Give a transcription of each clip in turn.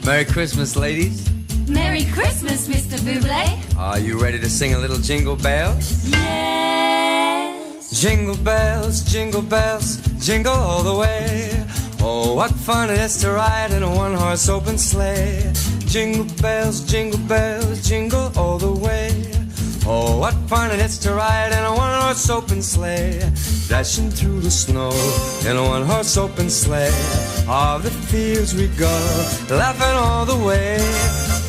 Merry Christmas, ladies. Merry Christmas, Mr. Bublé. Are you ready to sing a little jingle bells? Yes. Jingle bells, jingle all the way. Oh, what fun it is to ride in a one-horse open sleigh. Jingle bells, jingle all the way. Oh, what fun it is to ride in a one-horse open sleigh. Dashing through the snow in a one-horse open sleigh. All the fields we go, laughing all the way.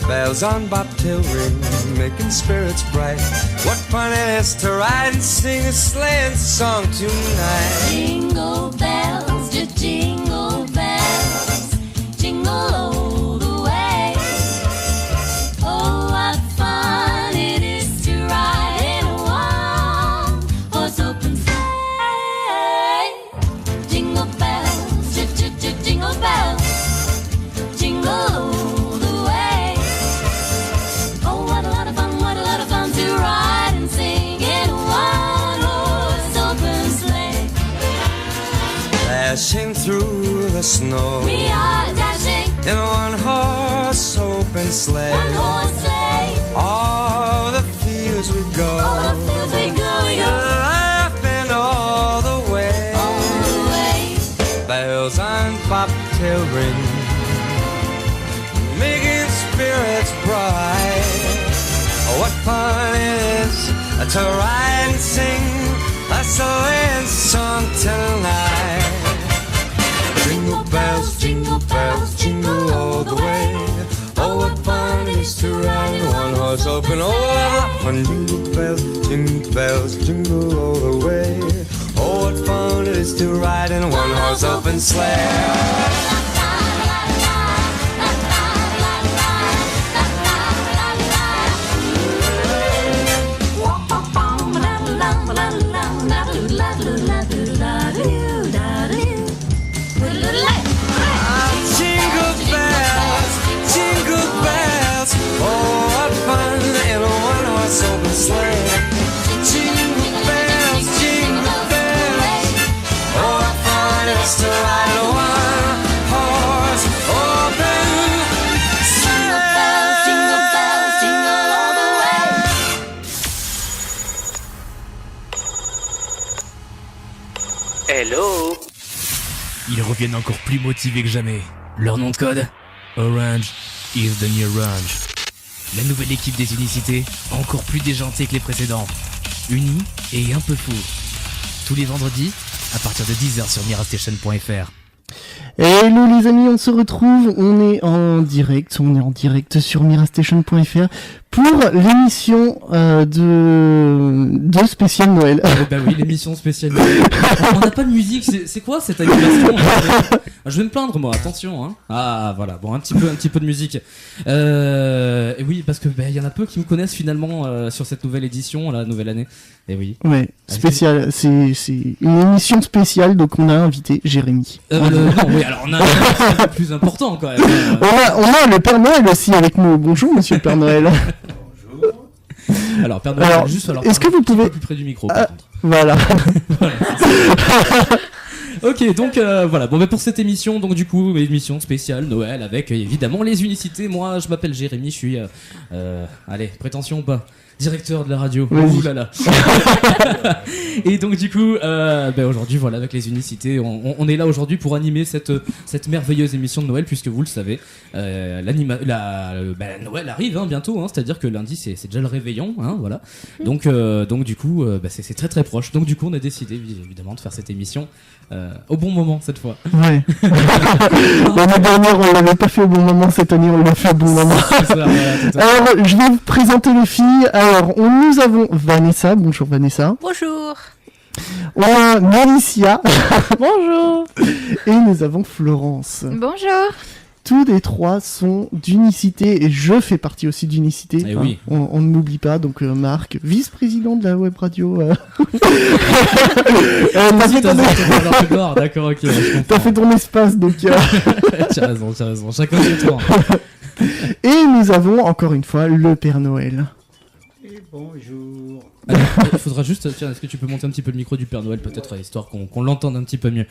Bells on bobtail ring, making spirits bright. What fun it is to ride and sing a sleighing song tonight. Jingle bells, jingle bells, jingle all the way. Oh, what fun it is to ride in a one-horse open sleigh. Jingle bells, jingle bells, jingle all the way. Oh, what a lot of fun to ride and sing in a one-horse open sleigh. Dashing through the snow, We are dashing in a one-horse open sleigh. one-horse sleigh. All the fields we go, All the fields we go, laughing all the way. all the way. Bells on bobtail ring, making spirits bright. Oh, what fun it is to ride and sing a sleighing song tonight. Jingle bells, jingle all the way. Oh, what fun it is to ride in one horse open. Oh, what fun! Jingle bells, jingle all the way. Oh, what fun it is to ride in a one horse open sleigh. Jingle bells, oh what fun in a one-horse open sleigh. Jingle bells, oh what fun it is to ride in a one-horse open sleigh. Jingle bells, jingle all the way. Hello. Ils reviennent encore plus motivés que jamais. Leur nom de code? Orange is the new orange. La nouvelle équipe des Unicités, encore plus déjantée que les précédents. Unis et un peu fous. Tous les vendredis, à partir de 10h sur mirastation.fr. Hello les amis, on se retrouve, on est en direct sur mirastation.fr pour l'émission de spécial Noël. Bah oui, l'émission spéciale Noël. On n'a pas de musique, c'est quoi cette animation? Je vais me plaindre moi, attention hein. Ah voilà, bon un petit peu de musique. Et oui, parce que il y en a peu qui me connaissent finalement sur cette nouvelle édition, la nouvelle année. Et oui. Ouais, spécial, c'est une émission spéciale, donc on a invité Jérémy. Non, oui, alors on a un peu plus important quand même. On a le Père Noël aussi avec nous. Bonjour Monsieur le Père Noël. Alors Père Noël, juste alors. Est-ce que vous pouvez plus près du micro par contre. Voilà. Ok, donc voilà. Bon, pour cette émission, donc du coup, émission spéciale Noël avec évidemment les Unicités. Moi, je m'appelle Jérémy, je suis, allez, prétention ou pas, directeur de la radio. Ouh là là. Et donc du coup, aujourd'hui, voilà, avec les Unicités, on est là aujourd'hui pour animer cette merveilleuse émission de Noël, puisque vous le savez, Noël arrive bientôt, c'est-à-dire que lundi c'est déjà le réveillon, voilà. Donc du coup, c'est très très proche. Donc du coup, on a décidé évidemment de faire cette émission au bon moment cette fois. Ouais. L'année dernière, on l'avait pas fait au bon moment. Cette année, on l'a fait au bon moment. C'est ça, voilà, alors, je vais vous présenter les filles. Alors, nous avons Vanessa. Bonjour Vanessa. Bonjour. On a Malicia. Bonjour. Et nous avons Florence. Bonjour. Tous les trois sont d'Unicité et je fais partie aussi d'Unicité. Eh oui. On ne m'oublie pas, donc Marc, vice-président de la web radio. D'accord, ok. T'as fait ton espace, donc. Tu as raison. Chacun son tour. Et nous avons encore une fois le Père Noël. Et bonjour. Alors, il faudra juste, tiens, est-ce que tu peux monter un petit peu le micro du Père Noël, peut-être, histoire qu'on l'entende un petit peu mieux.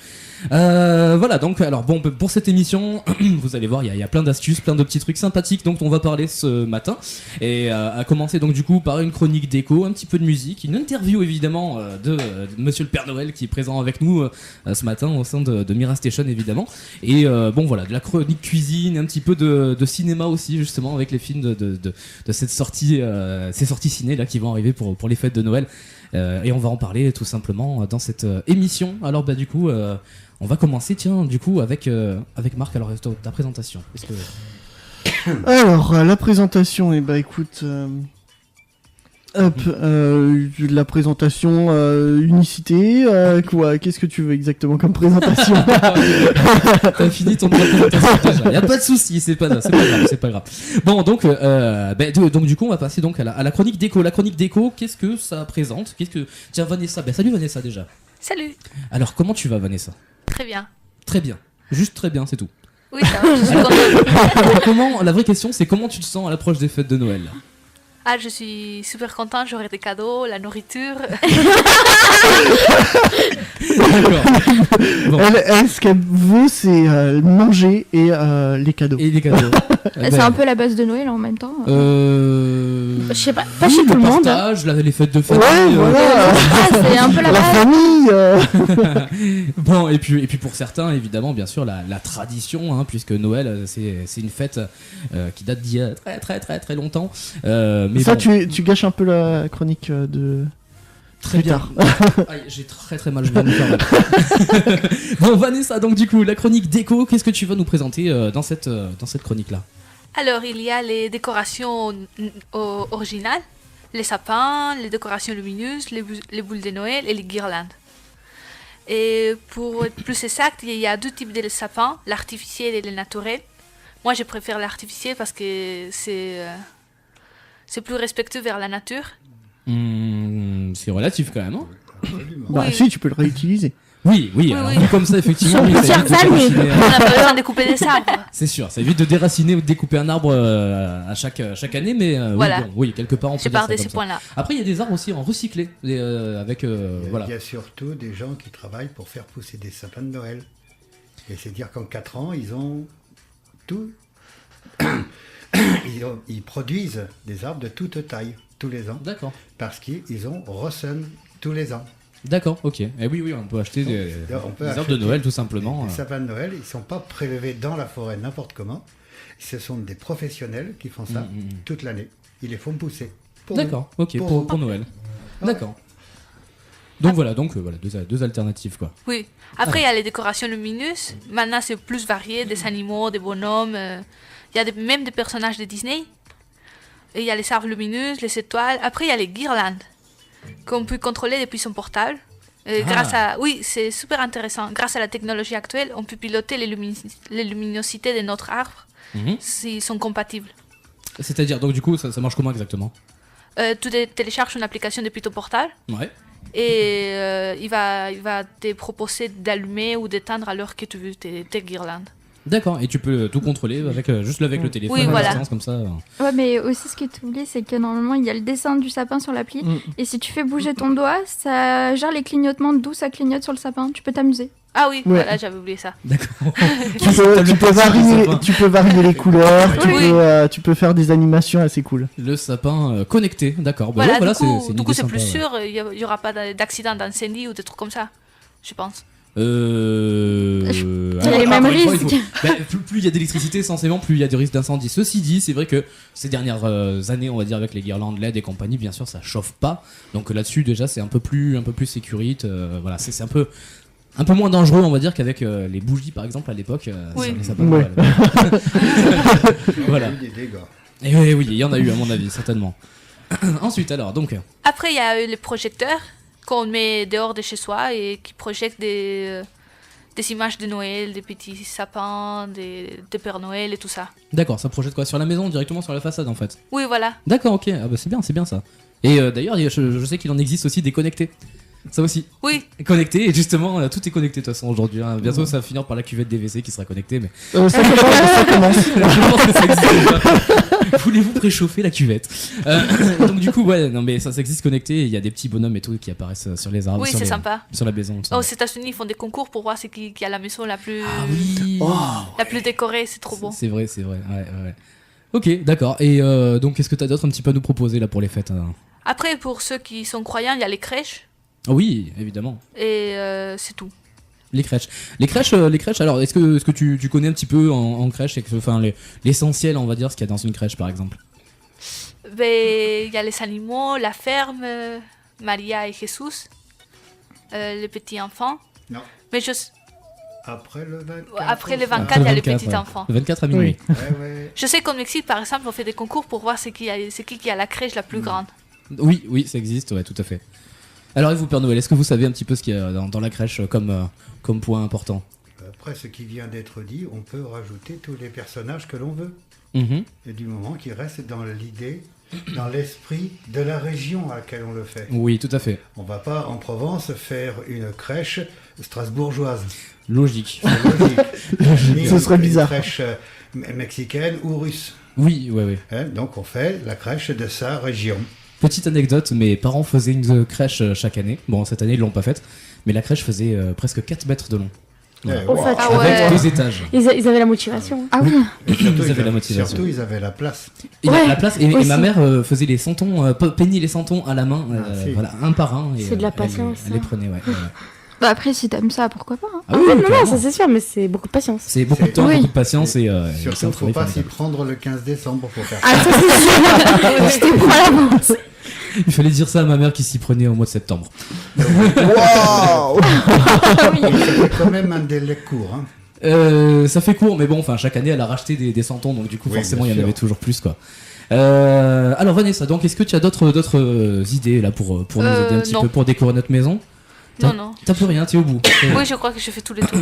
Voilà, donc, alors bon, pour cette émission, vous allez voir, il y a plein d'astuces, plein de petits trucs sympathiques dont on va parler ce matin. Et à commencer donc du coup par une chronique déco, un petit peu de musique, une interview évidemment de Monsieur le Père Noël qui est présent avec nous ce matin au sein de Mira Station évidemment. Et bon voilà, de la chronique cuisine, un petit peu de cinéma aussi justement avec les films de cette sortie, ces sorties ciné là qui vont arriver pour les fêtes de Noël. Et on va en parler tout simplement dans cette émission. Alors bah du coup on va commencer tiens du coup avec Marc. Alors ta présentation. Est-ce que... Alors, la présentation, eh ben écoute, la présentation, unicité, quoi, qu'est-ce que tu veux exactement comme présentation? T'as fini ton présentation déjà. Y a pas de souci, c'est pas grave. Bon, donc, donc du coup, on va passer donc à la chronique déco. La chronique déco, qu'est-ce que ça présente? Tiens, Vanessa. Salut Vanessa déjà. Salut. Alors, comment tu vas, Vanessa? Très bien. Très bien. Juste très bien, c'est tout. Oui, ça va, je suis contente. La vraie question, c'est comment tu te sens à l'approche des fêtes de Noël? Ah, je suis super contente, j'aurai des cadeaux, la nourriture. D'accord. Bon. Elle, ce qu'elle veut, c'est manger et les cadeaux. Et les cadeaux. C'est un peu la base de Noël en même temps. Je sais pas Oui, chez tout le monde. partage, les fêtes de famille. Ouais, voilà. C'est un peu la La base. famille. Bon, et puis pour certains, évidemment, bien sûr, la tradition, hein, puisque Noël, c'est une fête qui date d'il y a très longtemps. Mais Ça, bon, tu gâches un peu la chronique de... très bien. tard. Aïe, j'ai très mal, je viens de me faire mal. Bon, Vanessa, donc du coup, la chronique déco, qu'est-ce que tu vas nous présenter dans cette chronique-là? Alors, il y a les décorations originales, les sapins, les décorations lumineuses, les boules de Noël et les guirlandes. Et pour être plus exact, il y a deux types de sapins, l'artificiel et le naturel. Moi, je préfère l'artificiel parce que c'est plus respectueux vers la nature. C'est relatif quand même. Hein. Bah Oui. si, tu peux le réutiliser. Oui, alors, oui. vu comme ça, effectivement, Sur oui, ça plusieurs évite de années. déraciner, On n'a pas besoin de découper des arbres. c'est sûr, ça évite de déraciner ou de découper un arbre à chaque année, mais Voilà. oui, quelque part on peut Je dire pars ça de comme ces ça. points-là. Après, il y a des arbres aussi en recyclé, avec voilà. Il y a surtout des gens qui travaillent pour faire pousser des sapins de Noël. Et c'est dire qu'en 4 ans, ils ont tout. Ils produisent des arbres de toute taille, tous les ans, D'accord, parce qu'ils ont Rossen tous les ans. d'accord, ok. Et oui, on peut acheter des On peut arbres de acheter Noël tout simplement. Les sapins de Noël, ils ne sont pas prélevés dans la forêt n'importe comment. Ce sont des professionnels qui font ça toute l'année. Ils les font pousser. Pour D'accord, nous. ok, Pour pour Noël. D'accord. Donc voilà, deux alternatives quoi. Oui. Après, il y a les décorations lumineuses. Maintenant, c'est plus varié, des animaux, des bonhommes. Il y a même des personnages de Disney. Et il y a les arbres lumineux, les étoiles. Après, il y a les guirlandes qu'on peut contrôler depuis son portable. Oui, c'est super intéressant. Grâce à la technologie actuelle, on peut piloter les luminosités de notre arbre s'ils sont compatibles. C'est-à-dire, donc du coup, ça marche comment exactement? Tu télécharges une application depuis ton portable Ouais. et il va te proposer d'allumer ou d'éteindre à l'heure que tu veux tes guirlandes. D'accord, et tu peux tout contrôler juste avec le téléphone Oui, à voilà. distance comme ça. Ouais, mais aussi ce que tu oublies, c'est que normalement il y a le dessin du sapin sur l'appli. Et si tu fais bouger ton doigt, ça gère les clignotements d'où ça clignote sur le sapin. Tu peux t'amuser. Ah oui, Ouais. voilà, j'avais oublié ça. D'accord. Tu peux varier les couleurs, Oui. tu peux faire des animations assez cool. Le sapin connecté, d'accord. Bah Voilà, ouais, voilà, du coup, une du coup, idée c'est sympa, plus ouais. sûr, il y aura pas d'accident, d'incendie ou des trucs comme ça, je pense. Il y a alors, les mêmes encore une fois, risques. plus il y a d'électricité, censément, plus il y a de risques d'incendie. Ceci dit, c'est vrai que ces dernières années, on va dire avec les guirlandes LED et compagnie, bien sûr, ça chauffe pas. Donc là-dessus, déjà, c'est un peu plus sécurite. Voilà, c'est un peu moins dangereux, on va dire, qu'avec les bougies, par exemple, à l'époque. Oui. Sur les sapins de Ouais. Noël. Il y Voilà. a eu des dégâts. Et oui, il y en a eu, à mon avis, certainement. Ensuite, alors, donc. Après, il y a les projecteurs qu'on met dehors de chez soi et qui projettent des images de Noël, des petits sapins, des Pères Noël et tout ça. D'accord, ça projette quoi? Sur la maison, directement sur la façade, en fait? Oui, voilà. D'accord, ok. Ah bah c'est bien ça. Et d'ailleurs, je sais qu'il en existe aussi des connectés. Ça aussi. Oui, Connecté, et justement, tout est connecté de toute façon aujourd'hui. Hein. Bientôt, ça va finir par la cuvette DVC qui sera connectée, mais Ça commence. je pense que ça existe déjà. Voulez-vous préchauffer la cuvette Donc du coup, ouais, non mais ça existe connecté. Et il y a des petits bonhommes et tout qui apparaissent sur les arbres, oui, sur, c'est les- sympa. sur la maison. tout ça. Aux États-Unis, ils font des concours pour voir c'est qui a la maison la plus, Ah oui. la plus décorée. C'est trop beau. C'est vrai, c'est vrai. Ouais. Ok, d'accord. Et donc, qu'est-ce que t'as d'autre un petit peu à nous proposer là pour les fêtes Après, pour ceux qui sont croyants, il y a les crèches Ah oui, évidemment. et c'est tout. Les crèches. Alors, est-ce que tu connais un petit peu en crèche, enfin l'essentiel, on va dire, ce qu'il y a dans une crèche, par exemple? Mais il y a les animaux, la ferme, Maria et Jesus, les petits enfants. Non. Mais Après le 24. après les ça. 24, il y a les 24, petits ouais. enfants. Le 24 à minuit. Ouais, ouais. Je sais qu'au Mexique, par exemple, on fait des concours pour voir c'est qui a la crèche la plus grande. Oui, ça existe, ouais, tout à fait. Alors, et vous, Père Noël, est-ce que vous savez un petit peu ce qu'il y a dans la crèche comme point important? Après ce qui vient d'être dit, on peut rajouter tous les personnages que l'on veut. Mhm. Et du moment qu'ils restent dans l'idée, dans l'esprit de la région à laquelle on le fait. Oui, tout à fait. On va pas en Provence faire une crèche strasbourgeoise. Logique. C'est logique. Ni Ce serait une bizarre. crèche mexicaine ou russe. Oui, ouais. Hein, donc on fait la crèche de sa région. Petite anecdote, mes parents faisaient une crèche chaque année. Bon, cette année, ils l'ont pas faite. Mais la crèche faisait presque 4 mètres de long. Voilà. Eh, Au fait, Ah ouais. Avec 2 étages. ils avaient la motivation. Ah oui. Et surtout, Ils avaient la motivation. Surtout, ils avaient la place. Il y a la place, et aussi. ma mère faisait les santons, peignait les santons à la main, si. voilà, un par un. Et, C'est de la elle patience, Elle les ça. prenait, ouais. Bah après, si t'aimes ça, pourquoi pas hein. Ah oui, Non, clairement. ça c'est sûr, mais c'est beaucoup de patience. C'est beaucoup de C'est- temps, Oui. beaucoup de patience et c'est Surtout, un il ne faut travail pas s'y formidable. prendre le 15 décembre pour faire Ah, ça c'est sûr. Je te prends à l'avance. Il fallait dire ça à ma mère qui s'y prenait au mois de septembre. Waouh. ça. C'est quand même un délai court. Hein. Ça fait court, mais bon, enfin, chaque année elle a racheté des santons, donc du coup, Oui, forcément, il bien y en sûr. avait toujours plus, quoi. Alors, Vanessa, donc, est-ce que tu as d'autres idées là pour nous aider un petit non. peu pour décorer notre maison? Non. T'as plus rien, t'es au bout. Oui, je crois que je fais tous les tours.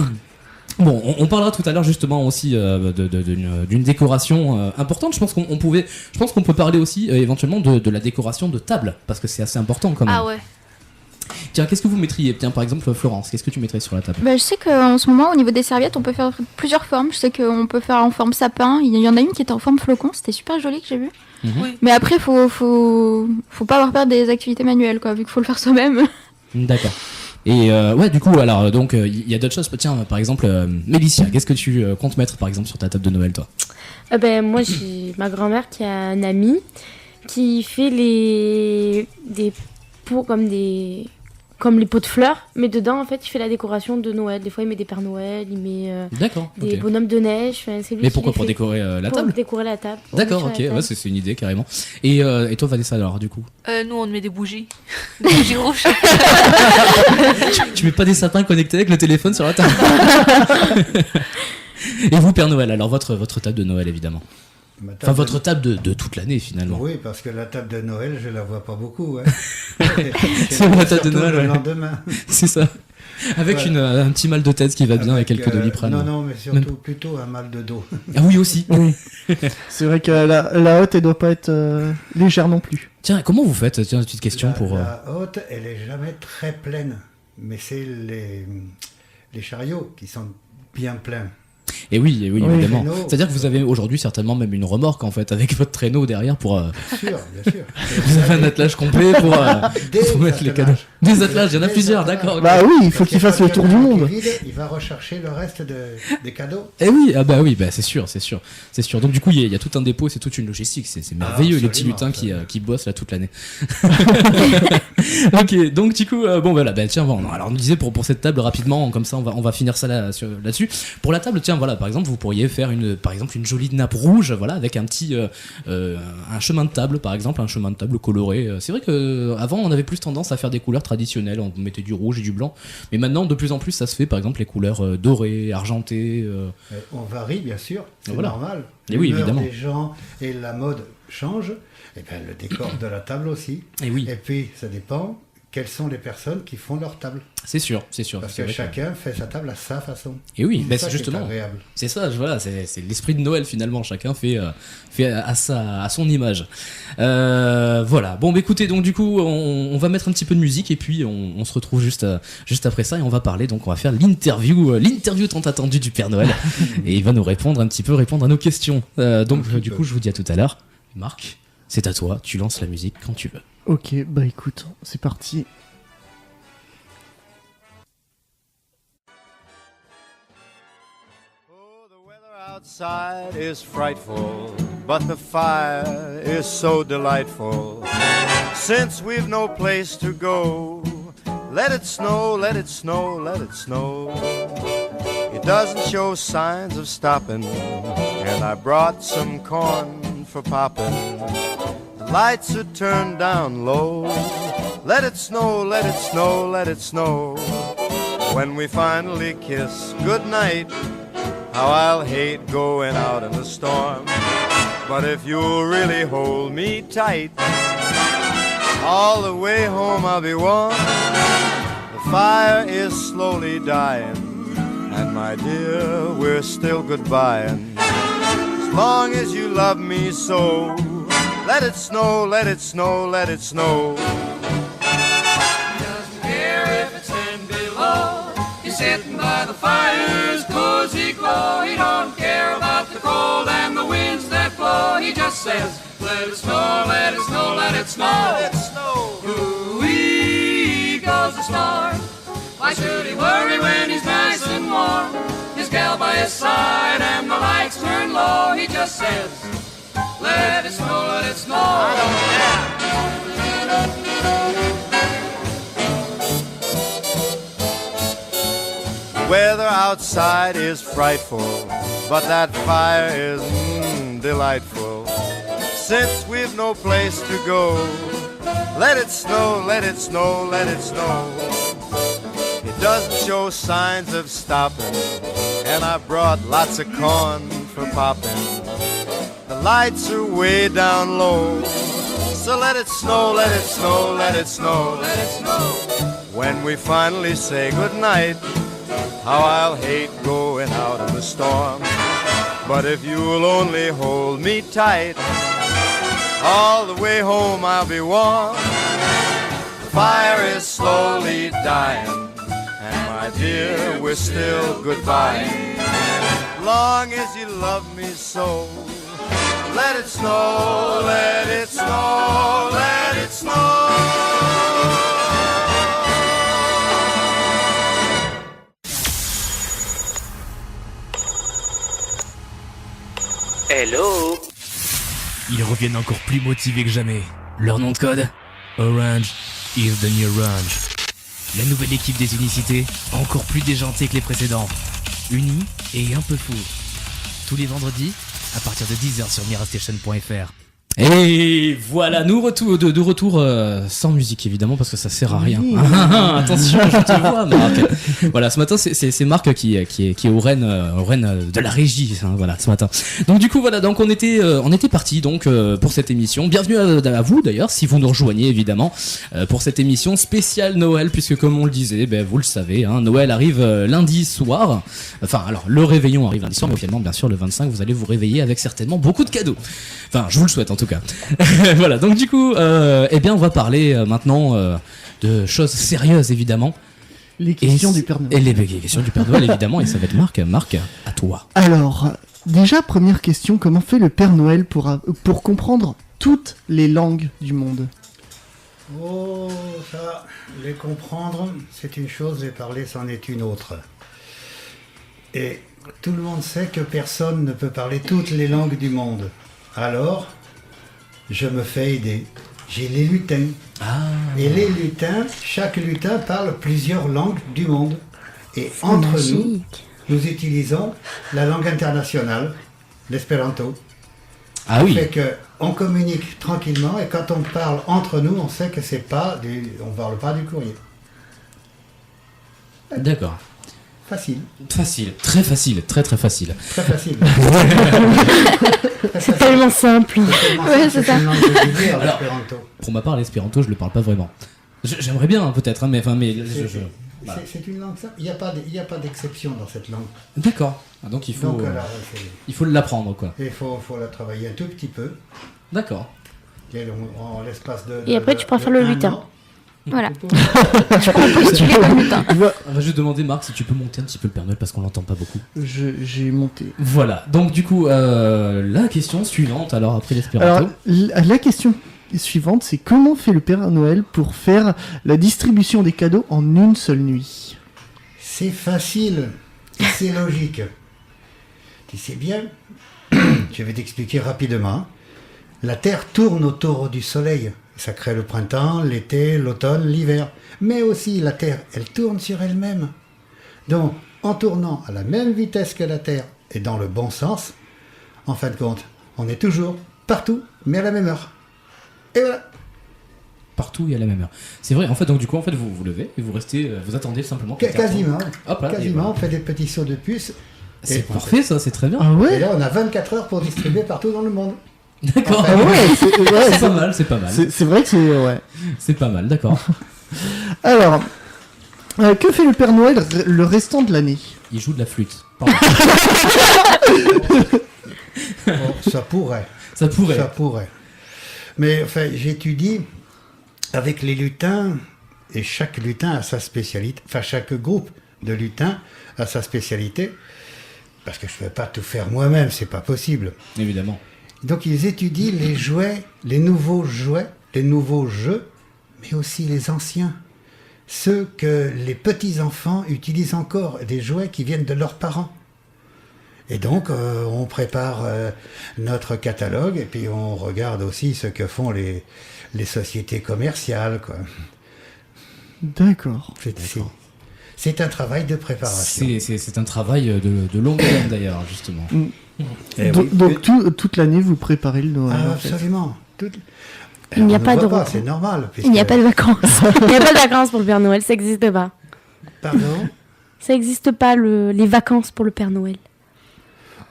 Bon, on parlera tout à l'heure justement aussi d'une décoration importante. Je pense qu'on peut parler aussi éventuellement de la décoration de table, parce que c'est assez important quand même. Ah ouais. Tiens, qu'est-ce que vous mettriez? Tiens, par exemple, Florence, qu'est-ce que tu mettrais sur la table? Bah, je sais qu'en ce moment, au niveau des serviettes, on peut faire plusieurs formes. Je sais qu'on peut faire en forme sapin. Il y en a une qui était en forme flocon. C'était super joli que j'ai vu. Oui. Mais après, faut pas avoir peur des activités manuelles, quoi, vu qu'il faut le faire soi-même. D'accord. Et ouais, du coup, alors donc il y a d'autres choses. Tiens, par exemple, Mélicia, qu'est-ce que tu comptes mettre par exemple sur ta table de Noël, toi? Ben, moi, j'ai ma grand-mère qui a un ami qui fait des pots comme les pots de fleurs, mais dedans, en fait, il fait la décoration de Noël. Des fois, il met des Pères Noël, il met D'accord. des ok. bonhommes de neige. Enfin, c'est lui Mais qui pourquoi les pour fait. décorer la Pour table? décorer la table. D'accord, Sur ok, la table. ouais, c'est une idée carrément. Et toi, Vanessa, alors du coup, Nous, on met des bougies. Des bougies rouges. tu mets pas des sapins connectés avec le téléphone sur la table? Et vous, Père Noël, alors votre table de Noël évidemment. Ma table Enfin, votre table de toute l'année finalement. Oui, parce que la table de Noël, je la vois pas beaucoup. Hein. C'est la table de Surtout Noël, le ouais. lendemain. C'est ça. Avec Voilà. un petit mal de tête qui va bien et Avec, quelques Doliprane. Non, mais surtout plutôt un mal de dos. Ah oui aussi. C'est vrai que la haute, elle doit pas être légère non plus. Tiens, comment vous faites? Tiens, une petite question pour. La haute, elle est jamais très pleine, mais c'est les chariots qui sont bien pleins. Et oui, évidemment. traîneau. C'est-à-dire que vous avez aujourd'hui certainement même une remorque en fait avec votre traîneau derrière pour. Bien sûr. Vous avez un attelage complet pour mettre les cadeaux. Des attelages, il y en a Des plusieurs, attelages. d'accord. ok. Bah oui, il faut Parce qu'il que fasse quand le il y tour en a du un monde. qui est vide, il va rechercher le reste des cadeaux. Eh oui, ah bah oui, bah c'est sûr. Donc du coup, il y a tout un dépôt, c'est toute une logistique, c'est merveilleux les petits absolument, lutins qui bossent là toute l'année. Ok, donc du coup, bon voilà, bah tiens, bon, alors on nous disait pour cette table rapidement, comme ça on va finir ça là-dessus. Pour la table, tiens, voilà, par exemple, vous pourriez faire par exemple une jolie nappe rouge, voilà, avec un petit un chemin de table, par exemple, un chemin de table coloré. C'est vrai que avant on avait plus tendance à faire des couleurs traditionnelles, on mettait du rouge et du blanc, mais maintenant de plus en plus ça se fait, par exemple les couleurs dorées, argentées. On varie, bien sûr, c'est Voilà. normal. Et oui, L'humeur évidemment. des gens et la mode changent. Et bien, le décor de la table aussi. Et oui. Et puis, ça dépend quelles sont les personnes qui font leur table. C'est sûr. Parce c'est que vrai chacun fait sa table à sa façon. Et oui, C'est ça c'est qui est justement. agréable. C'est ça, voilà, c'est l'esprit de Noël finalement. Chacun fait à son image. Voilà. Bon, bah, écoutez, donc du coup, on va mettre un petit peu de musique et puis on se retrouve juste après ça et on va parler. Donc, on va faire l'interview tant attendue du Père Noël et il va nous répondre à nos questions. Du coup, je vous dis à tout à l'heure. Marc, c'est à toi. Tu lances la musique quand tu veux. Ok, bah écoute, c'est parti. Outside is frightful, but the fire is so delightful. Since we've no place to go, let it snow, let it snow, let it snow. It doesn't show signs of stopping, and I brought some corn for popping. The lights are turned down low. Let it snow, let it snow, let it snow. When we finally kiss goodnight, how I'll hate going out in the storm. But if you'll really hold me tight, all the way home I'll be warm. The fire is slowly dying, and my dear, we're still goodbying. As long as you love me so, let it snow, let it snow, let it snow. He doesn't care if it's 10 below. He's sitting by the fire's cozy glow. He don't care about the cold and the winds that blow. He just says, let it snow, let it snow, let it snow. Let it snow. Ooh-wee goes the star. Why should he worry when he's nice and warm? His gal by his side and the lights turn low. He just says, let it snow, let it snow. I don't care. Weather outside is frightful, but that fire is delightful. Since we've no place to go, let it snow, let it snow, let it snow. It doesn't show signs of stopping, and I brought lots of corn for popping. The lights are way down low, so let it snow, let it snow, let it snow, let it snow. When we finally say goodnight, how I'll hate going out in the storm. But if you'll only hold me tight, all the way home I'll be warm. The fire is slowly dying, and my dear, we're still goodbye. Long as you love me so, let it snow, let it snow, let it snow. Hello. Ils reviennent encore plus motivés que jamais. Leur nom de code? Orange is the new Orange. La nouvelle équipe des Unicités, encore plus déjantée que les précédents. Unis et un peu fous. Tous les vendredis, à partir de 10h sur mirastation.fr. Et voilà, nous de retour sans musique évidemment parce que ça sert à rien. Oui. Attention, je te vois, Marc. Voilà, ce matin c'est Marc qui est au Rennes de la régie. Hein, voilà, ce matin. Donc du coup voilà, donc on était parti donc pour cette émission. Bienvenue à vous d'ailleurs si vous nous rejoignez évidemment pour cette émission spéciale Noël puisque comme on le disait, vous le savez, hein, Noël arrive lundi soir. Enfin alors le réveillon arrive lundi soir, mais officiellement bien sûr le 25 vous allez vous réveiller avec certainement beaucoup de cadeaux. Enfin, je vous le souhaite en tout cas. Voilà, donc du coup, on va parler maintenant de choses sérieuses évidemment. Les questions du Père Noël. Et les questions du Père Noël évidemment, et ça va être Marc, à toi. Alors, déjà, première question, comment fait le Père Noël pour comprendre toutes les langues du monde? Oh, ça, les comprendre, c'est une chose, les parler, c'en est une autre. Et tout le monde sait que personne ne peut parler toutes les langues du monde. Alors, je me fais aider. J'ai les lutins. Et les lutins, chaque lutin parle plusieurs langues du monde. Et entre nous utilisons la langue internationale, l'espéranto. Ah oui. Ça fait qu'on communique tranquillement et quand on parle entre nous, on sait que on parle pas du courrier. D'accord. Facile. Facile, très facile, très très facile. Très facile. C'est tellement simple. Ouais, c'est ça. une langue de dire, l'espéranto. Pour ma part, l'espéranto, je le parle pas vraiment. J'aimerais bien, hein, peut-être, hein, mais voilà. C'est une langue simple. Il n'y a pas d'exception dans cette langue. D'accord. Ah, donc il faut, Donc, alors, il faut l'apprendre, quoi. il faut la travailler un tout petit peu. D'accord. Et en l'espace de. Et après, tu pourras faire le lutin. Voilà. Tu On va juste demander, Marc, si tu peux monter un petit peu le Père Noël parce qu'on l'entend pas beaucoup. J'ai monté. Voilà. Donc, du coup, la question suivante, alors après l'espéranto. Alors, la question suivante, c'est comment fait le Père Noël pour faire la distribution des cadeaux en une seule nuit? C'est facile, c'est logique. Tu sais bien, je vais t'expliquer rapidement. La Terre tourne autour du Soleil. Ça crée le printemps, l'été, l'automne, l'hiver. Mais aussi la Terre, elle tourne sur elle-même. Donc, en tournant à la même vitesse que la Terre et dans le bon sens, en fin de compte, on est toujours partout, mais à la même heure. Et voilà. Partout et à la même heure. C'est vrai, en fait, donc du coup, en fait, vous vous levez et vous restez, vous attendez simplement. Quasiment. Hop là, Quasiment, on fait des petits sauts de puce. C'est parfait, ça, c'est très bien. Ah Et ouais. là, on a 24 heures pour distribuer partout dans le monde. D'accord. Enfin, Ah ouais, C'est pas mal, c'est pas mal. c'est vrai que c'est ouais. C'est pas mal, d'accord. Alors, que fait le Père Noël le restant de l'année? Il joue de la flûte. Pardon. Bon, ça pourrait. Ça pourrait. Ça pourrait. Mais enfin, j'étudie avec les lutins, et chaque lutin a sa spécialité, enfin chaque groupe de lutins a sa spécialité, parce que je ne peux pas tout faire moi-même, c'est pas possible. Évidemment. Donc ils étudient les jouets, les nouveaux jeux, mais aussi les anciens. Ceux que les petits-enfants utilisent encore, des jouets qui viennent de leurs parents. Et donc, on prépare notre catalogue et puis on regarde aussi ce que font les sociétés commerciales, quoi. D'accord. C'est un travail de préparation. C'est un travail de longue haleine d'ailleurs, justement. Eh Donc, oui. donc toute l'année, vous préparez le Noël. Ah, en fait. absolument. Il n'y a On ne pas de voit repos. c'est normal. Il n'y a pas de vacances. Il n'y a pas de vacances pour le Père Noël, ça n'existe pas. Pardon. Ça n'existe pas les vacances pour le Père Noël.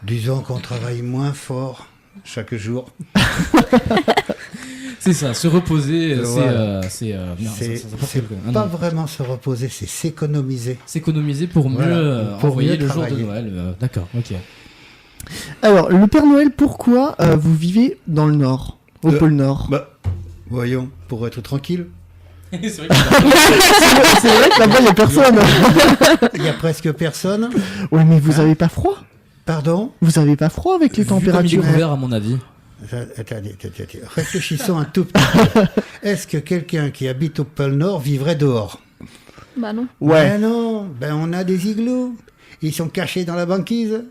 Disons qu'on travaille moins fort chaque jour. C'est ça, se reposer, Voilà. c'est pas vraiment se reposer, c'est s'économiser. S'économiser pour mieux Voilà, pour envoyer mieux le jour de travailler. Noël. D'accord, ok. Alors, le Père Noël, pourquoi vous vivez dans le Nord, au pôle Nord? Bah, voyons, pour être tranquille. C'est vrai que C'est vrai que là-bas, il n'y a personne. Il y a presque personne. Ouais, mais vous avez pas froid? Pardon. Vous avez pas froid avec les vu comme il est températures? couvert, à mon avis. Attendez. Réfléchissons un tout petit peu. Est-ce que quelqu'un qui habite au pôle Nord vivrait dehors? Bah non. Ouais. Ben non, on a des igloos. Ils sont cachés dans la banquise.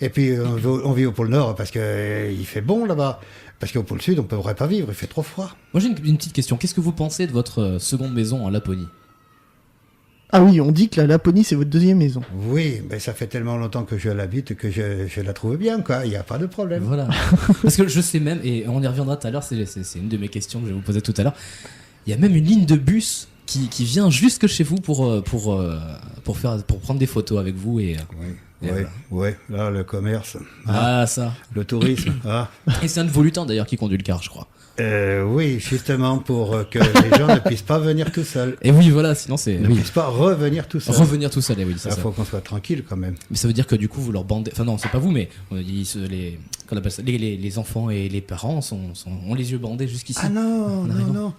Et puis on vit au pôle Nord parce que il fait bon là-bas. Parce qu'au pôle Sud, on ne pourrait pas vivre, il fait trop froid. Moi j'ai une petite question. Qu'est-ce que vous pensez de votre seconde maison en Laponie? Ah oui, on dit que la Laponie, c'est votre deuxième maison. Oui, mais ça fait tellement longtemps que je l'habite que je la trouve bien, quoi. Il n'y a pas de problème. Voilà. Parce que je sais même, et on y reviendra tout à l'heure, c'est une de mes questions que je vais vous poser tout à l'heure. Il y a même une ligne de bus qui vient jusque chez vous pour prendre des photos avec vous et Oui, là, le commerce. Ah, ça. Le tourisme. Ah. Et c'est un de vos lutins d'ailleurs qui conduit le car, je crois. Oui, justement pour que les gens ne puissent pas venir tout seuls. Et oui, voilà, sinon c'est. Ne puissent pas revenir tout seuls. Revenir tout seul, et oui, c'est Il ça. faut qu'on soit tranquille quand même. Mais ça veut dire que du coup, vous leur bandez. Enfin, non, c'est pas vous, mais qu'on appelle ça, les enfants et les parents ont les yeux bandés jusqu'ici. Ah non, non.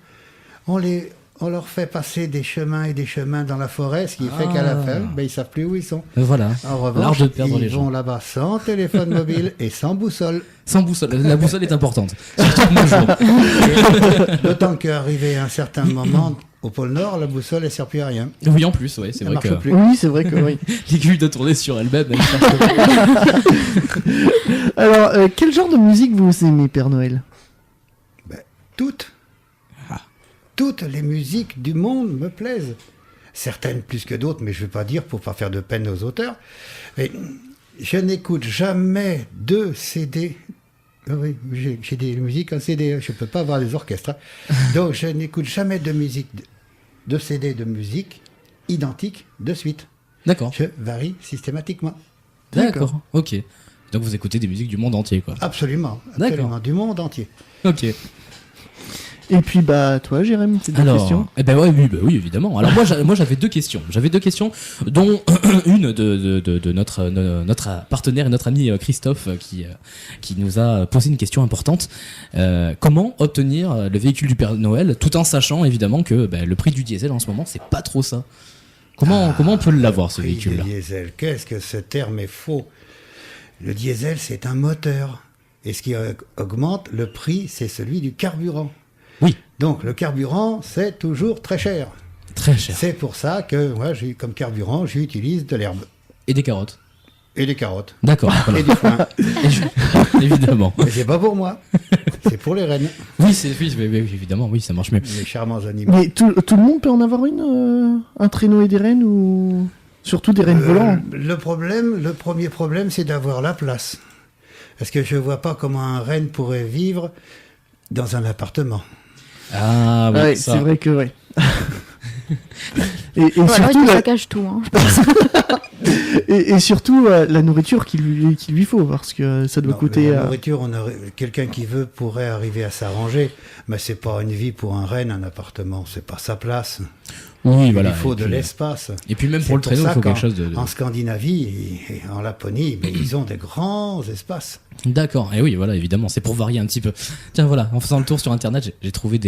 On leur fait passer des chemins et des chemins dans la forêt, ce qui fait qu'à la fin, ils savent plus où ils sont. Voilà. En L'art revanche, de perdre ils les gens. vont là-bas sans téléphone mobile et sans boussole. Sans boussole. La boussole est importante. Surtout de nos jours. D'autant qu'arrivé à un certain moment, au pôle Nord, la boussole ne sert plus à rien. Oui, en plus, ouais, c'est Elle vrai marche que. plus. Oui, c'est vrai que oui. L'aiguille de tourner sur elle-même. Elle marche pas. Alors, quel genre de musique vous aimez, Père Noël? Toutes. Toutes les musiques du monde me plaisent. Certaines plus que d'autres, mais je ne vais pas dire pour pas faire de peine aux auteurs. Mais je n'écoute jamais de CD. Ah oui, j'ai des musiques en CD, je ne peux pas avoir des orchestres. Donc je n'écoute jamais de musique, de CD de musique identique de suite. D'accord. Je varie systématiquement. D'accord. Ok. Donc vous écoutez des musiques du monde entier, quoi. Absolument. D'accord. Du monde entier. Ok. Et puis bah toi Jérém, c'est deux questions. Eh ben ouais, oui, évidemment. Alors moi j'avais deux questions. Dont une de notre partenaire et notre ami Christophe qui nous a posé une question importante. Comment obtenir le véhicule du Père Noël tout en sachant évidemment que le prix du diesel en ce moment c'est pas trop ça. Comment on peut l'avoir ce véhicule-là? Le diesel, qu'est-ce que ce terme est faux. Le diesel c'est un moteur. Et ce qui augmente le prix, c'est celui du carburant. Oui. Donc le carburant, c'est toujours très cher. Très cher. C'est pour ça que moi, comme carburant, j'utilise de l'herbe. Et des carottes. Et des carottes. D'accord. Et du foin. Évidemment. Mais c'est pas pour moi. C'est pour les rennes. Oui, évidemment, oui, ça marche mieux. Les charmants animaux. Mais tout le monde peut en avoir un traîneau et des rennes ou surtout des rennes volants? Le premier problème, c'est d'avoir la place. Parce que je vois pas comment un renne pourrait vivre dans un appartement. Ah oui, ouais, ça. c'est vrai que ouais. et Voilà, surtout, ça cache tout. Hein, je pense. et surtout la nourriture qu'il lui faut, parce que ça doit coûter... La nourriture, quelqu'un qui veut pourrait arriver à s'arranger, mais c'est pas une vie pour un renne, un appartement, c'est pas sa place. Oui, voilà. Il faut de l'espace. Et puis même pour le traîneau, il faut quelque chose de... En Scandinavie et en Laponie, mais ils ont des grands espaces. D'accord, et oui, voilà, évidemment, c'est pour varier un petit peu. Tiens, voilà, en faisant le tour sur Internet, j'ai trouvé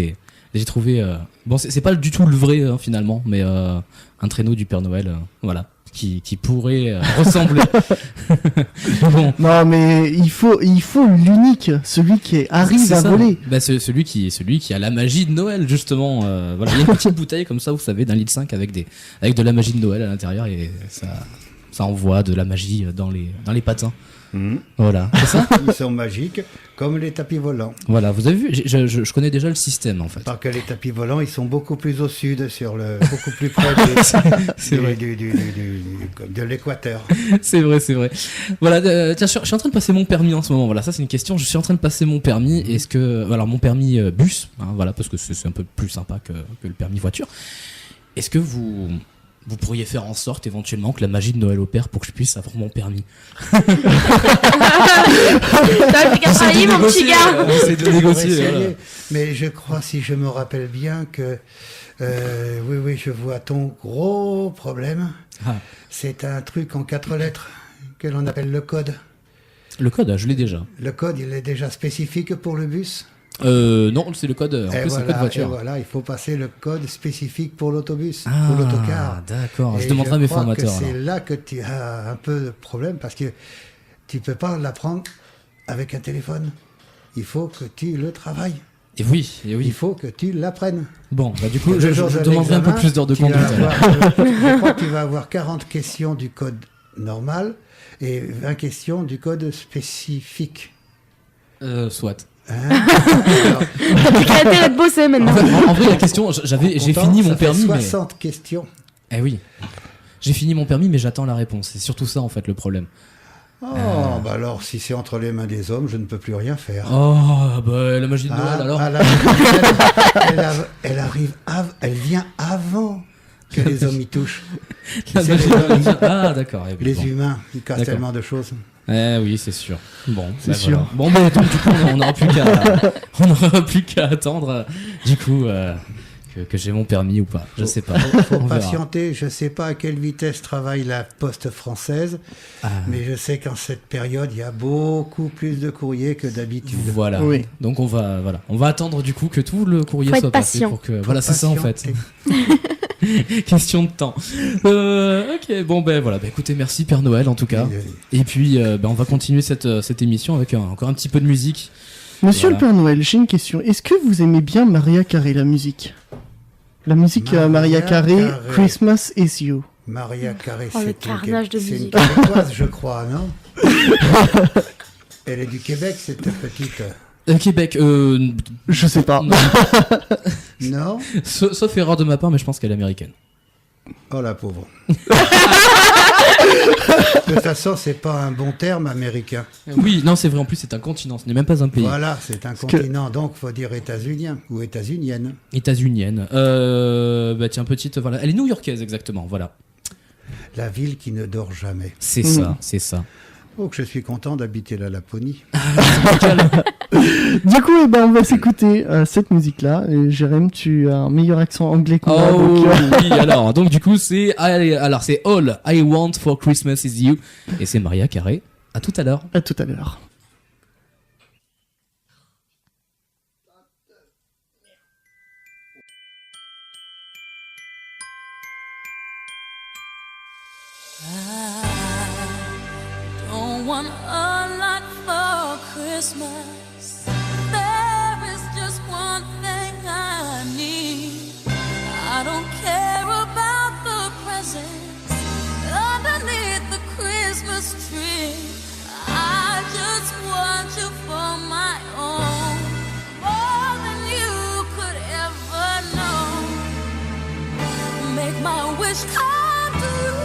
bon, c'est pas du tout le vrai, hein, finalement, mais un traîneau du Père Noël, voilà, qui pourrait ressembler. Bon. Non, mais il faut l'unique, celui qui arrive à voler. Bah, celui qui a la magie de Noël, justement. Voilà, il y a une petite bouteille comme ça, vous savez, d'1,5 litre avec de la magie de Noël à l'intérieur, et ça envoie de la magie dans les patins. Voilà, c'est ça. Ils sont magiques, comme les tapis volants. Voilà, vous avez vu, je connais déjà le système en fait. Parce que les tapis volants, ils sont beaucoup plus au sud, beaucoup plus près de l'équateur. C'est vrai. Voilà, tiens, je suis en train de passer mon permis en ce moment. Voilà, ça c'est une question. Je suis en train de passer mon permis. Est-ce que, alors mon permis bus, hein, voilà, parce que c'est un peu plus sympa que le permis voiture. Est-ce que vous pourriez faire en sorte éventuellement que la magie de Noël opère pour que je puisse avoir mon permis? T'as fait qu'à travailler, mon petit gars. Essaye de négocier. Voilà. Mais je crois, si je me rappelle bien, que oui, je vois ton gros problème. Ah. C'est un truc en 4 lettres que l'on appelle le code. Le code, je l'ai déjà. Le code, il est déjà spécifique pour le bus? Non, c'est le code. En plus, c'est le code voiture. Et voilà, il faut passer le code spécifique pour l'autobus, Ah, pour l'autocar. D'accord. Et Je demanderai à mes formateurs. C'est là que tu as un peu de problème parce que tu peux pas l'apprendre avec un téléphone. Il faut que tu le travailles. Et oui. Il faut que tu l'apprennes. Bon, bah du coup, je demanderai un peu plus d'heures de conduite. Je crois que tu vas avoir 40 questions du code normal et 20 questions du code spécifique. Soit. T'as plus qu'à arrêter de bosser maintenant. En vrai, la question, j'ai fini mon permis. 60 questions. Eh oui. J'ai fini mon permis, mais j'attends la réponse. C'est surtout ça, en fait, le problème. Oh, bah alors, si c'est entre les mains des hommes, je ne peux plus rien faire. Oh, bah la magie de Noël, alors. Elle vient avant que les hommes y touchent. Ah, d'accord. Les humains, ils cassent tellement de choses. Eh oui, c'est sûr. Bon, c'est sûr. Voilà. Bon, bah, donc, du coup, on n'aura plus qu'à attendre, du coup, que j'ai mon permis ou pas. Je sais pas. Faut patienter. Je sais pas à quelle vitesse travaille la poste française, mais je sais qu'en cette période, il y a beaucoup plus de courriers que d'habitude. Voilà. Oui. Donc on va attendre du coup que tout le courrier soit passé pour que. Voilà, c'est ça en fait. Question de temps. Ok, bon ben voilà, écoutez, merci Père Noël en tout cas. Et puis on va continuer cette émission avec encore un petit peu de musique. Monsieur le Père Noël, j'ai une question. Est-ce que vous aimez bien Mariah Carey, la musique? La musique Mariah Carey, Christmas is You. Mariah Carey, le carnage de musique. C'est une Québécoise, je crois, non? Elle est du Québec, cette petite. Québec, je sais pas. Non. Sauf erreur de ma part, mais je pense qu'elle est américaine. Oh la pauvre. De toute façon, c'est pas un bon terme américain. Oui, non, c'est vrai. En plus, c'est un continent. Ce n'est même pas un pays. Voilà, c'est un continent. Donc, faut dire états-unien ou états-unienne. États-unienne. Tiens, petite. Voilà, elle est new-yorkaise exactement. Voilà. La ville qui ne dort jamais. C'est ça, c'est ça. Oh, que je suis content d'habiter la Laponie. Du coup, on va s'écouter cette musique-là. Et Jérém, tu as un meilleur accent anglais que moi. Oh oui, alors du coup c'est All I Want for Christmas Is You et c'est Maria Carré. À tout à l'heure. À tout à l'heure. Don't want a lot for Christmas. There is just one thing I need. I don't care about the presents underneath the Christmas tree. I just want you for my own, more than you could ever know. Make my wish come true.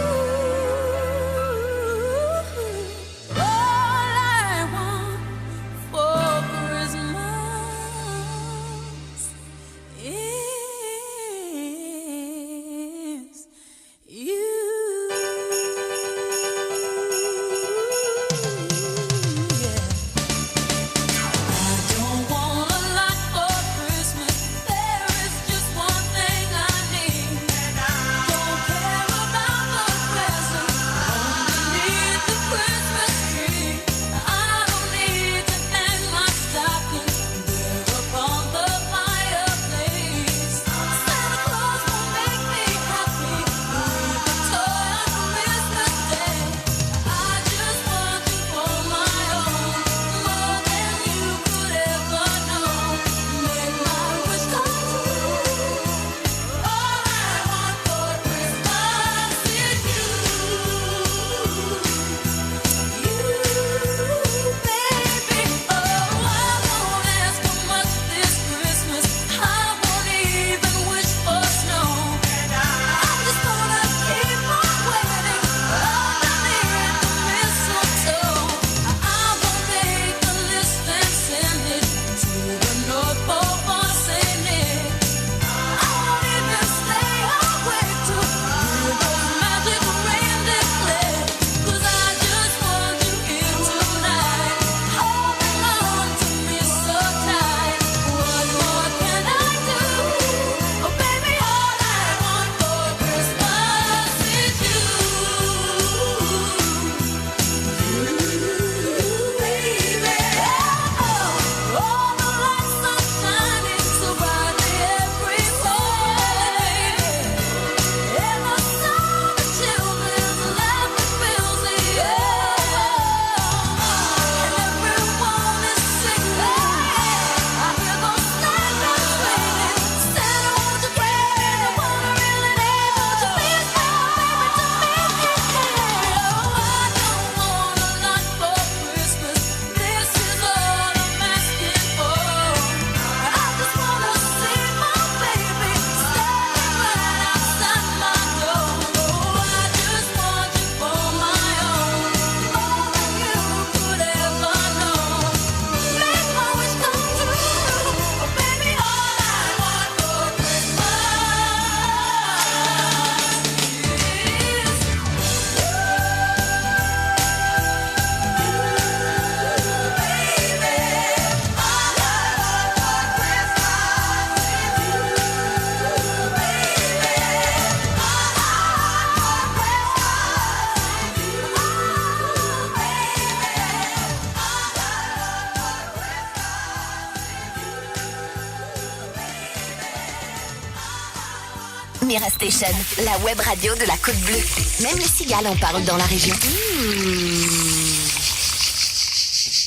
Mira Station, la web radio de la Côte Bleue. Même les cigales en parlent dans la région.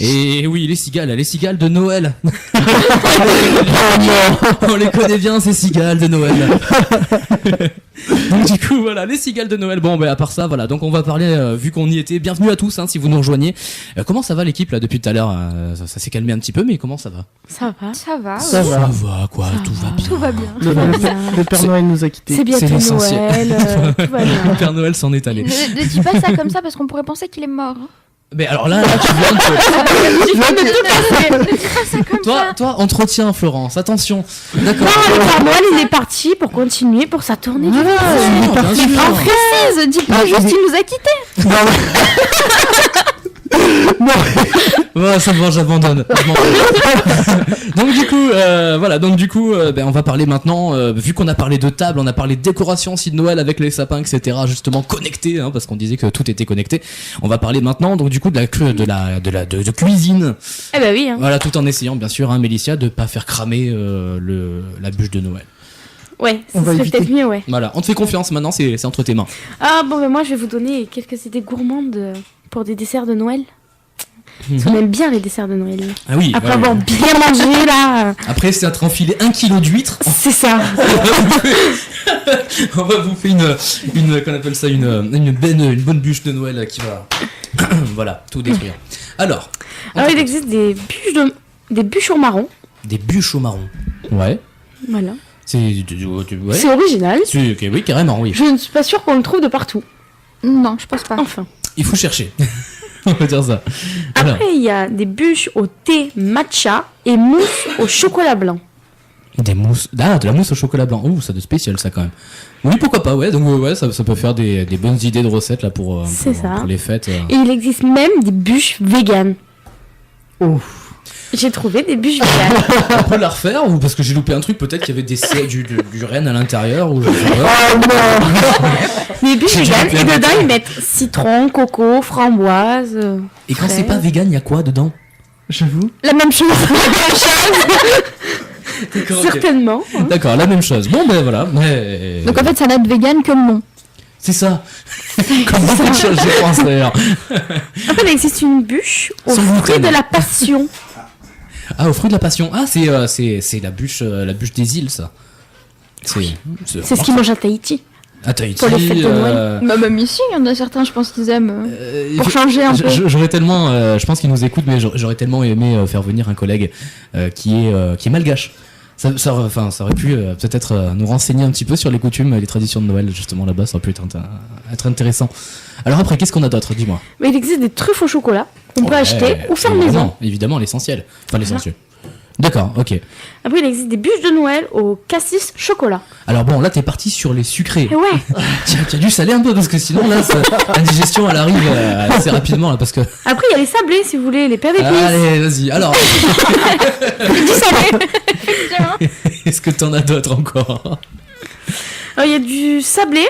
Et oui, les cigales de Noël. On les connaît bien, ces cigales de Noël. Donc du coup, voilà, les cigales de Noël. Bon, à part ça, voilà. Donc on va parler, vu qu'on y était. Bienvenue à tous, si vous nous rejoignez. Comment ça va l'équipe là depuis tout à l'heure? Ça s'est calmé un petit peu, mais comment ça va? Ça va. Ça va. Ça va quoi, tout va bien. Tout va bien. Le Père Noël nous a quittés. C'est bientôt Noël. Tout va bien. Le Père Noël s'en est allé. Ne dis pas ça comme ça parce qu'on pourrait penser qu'il est mort. Mais alors là tu viens Ne dis pas ça comme ça. Toi, entretien, Florence, attention. D'accord. Non, le Père Noël, il est parti pour continuer pour sa tournée. Bien sûr. Précise, dis pas juste il nous a quittés. Ouais, ça va, j'abandonne. Donc du coup, voilà. Donc du coup, on va parler maintenant. Vu qu'on a parlé de table, on a parlé de décoration aussi de Noël avec les sapins, etc. Justement connectés, hein, parce qu'on disait que tout était connecté. On va parler maintenant, donc du coup, de cuisine. Eh ben oui. Hein. Voilà, tout en essayant, bien sûr, hein, Mélicia, de pas faire cramer la bûche de Noël. Ouais, ça serait peut-être mieux, ouais. Voilà, on te fait confiance. Maintenant, c'est entre tes mains. Ah bon, moi, je vais vous donner quelques idées gourmandes pour des desserts de Noël. Parce qu'on aime bien les desserts de Noël. Ah oui. Après avoir bien mangé là. Après, c'est à te renfiler 1 kilo d'huîtres. C'est ça. On va vous faire qu'on appelle ça une bonne bûche de Noël qui va, voilà, tout détruire. Alors, il existe des bûches au marron. Des bûches au marron. Ouais. Voilà. Ouais. C'est original. Okay, oui, carrément, oui. Je ne suis pas sûre qu'on le trouve de partout. Non, je pense pas. Enfin. Il faut chercher. On va dire ça. Alors. Après, il y a des bûches au thé matcha et mousse au chocolat blanc. Des mousses. Ah, de la mousse au chocolat blanc. Ouh, ça de spécial, ça quand même. Oui, pourquoi pas, ouais. Donc, ouais, ça peut faire des bonnes idées de recettes là pour les fêtes. Et il existe même des bûches véganes. Oh. J'ai trouvé des bûches véganes. On peut la refaire ou parce que j'ai loupé un truc, peut-être qu'il y avait du renne à l'intérieur ou je sais pas. Oh non. Des bûches véganes et dedans ils mettent citron, coco, framboise. Et quand c'est pas vegan, il y a quoi dedans? J'avoue. La même chose. Certainement. Hein. D'accord, la même chose. Bon ben voilà. Mais... Donc en fait ça n'a de vegan que le nom. C'est ça. Comme beaucoup de choses, je pense d'ailleurs. Après il existe une bûche au fruit de la passion. Ah, au fruit de la passion. Ah, c'est la bûche des îles, ça. C'est ce qu'ils mangent à Tahiti. À Tahiti. Pour les fêtes de Noël. Même ici, il y en a certains, je pense qu'ils aiment. Pour changer un peu. J'aurais tellement, je pense qu'ils nous écoutent, mais j'aurais tellement aimé faire venir un collègue qui est malgache. Ça aurait pu peut-être nous renseigner un petit peu sur les coutumes et les traditions de Noël, justement, là-bas. Ça aurait pu être intéressant. Alors après, qu'est-ce qu'on a d'autre? Dis-moi. Mais il existe des truffes au chocolat qu'on peut acheter ou faire maison. Évidemment, l'essentiel. Enfin, l'essentiel. D'accord, ok. Après, il existe des bûches de Noël au cassis chocolat. Alors bon, là, t'es parti sur les sucrés. Et ouais. Tu as dû saler un peu, parce que sinon, là, l'indigestion, elle arrive assez rapidement, là, parce que... Après, il y a les sablés, si vous voulez, les paires d'épices. Allez, vas-y, alors... Du salé. Est-ce que t'en as d'autres encore? Alors, il y a du sablé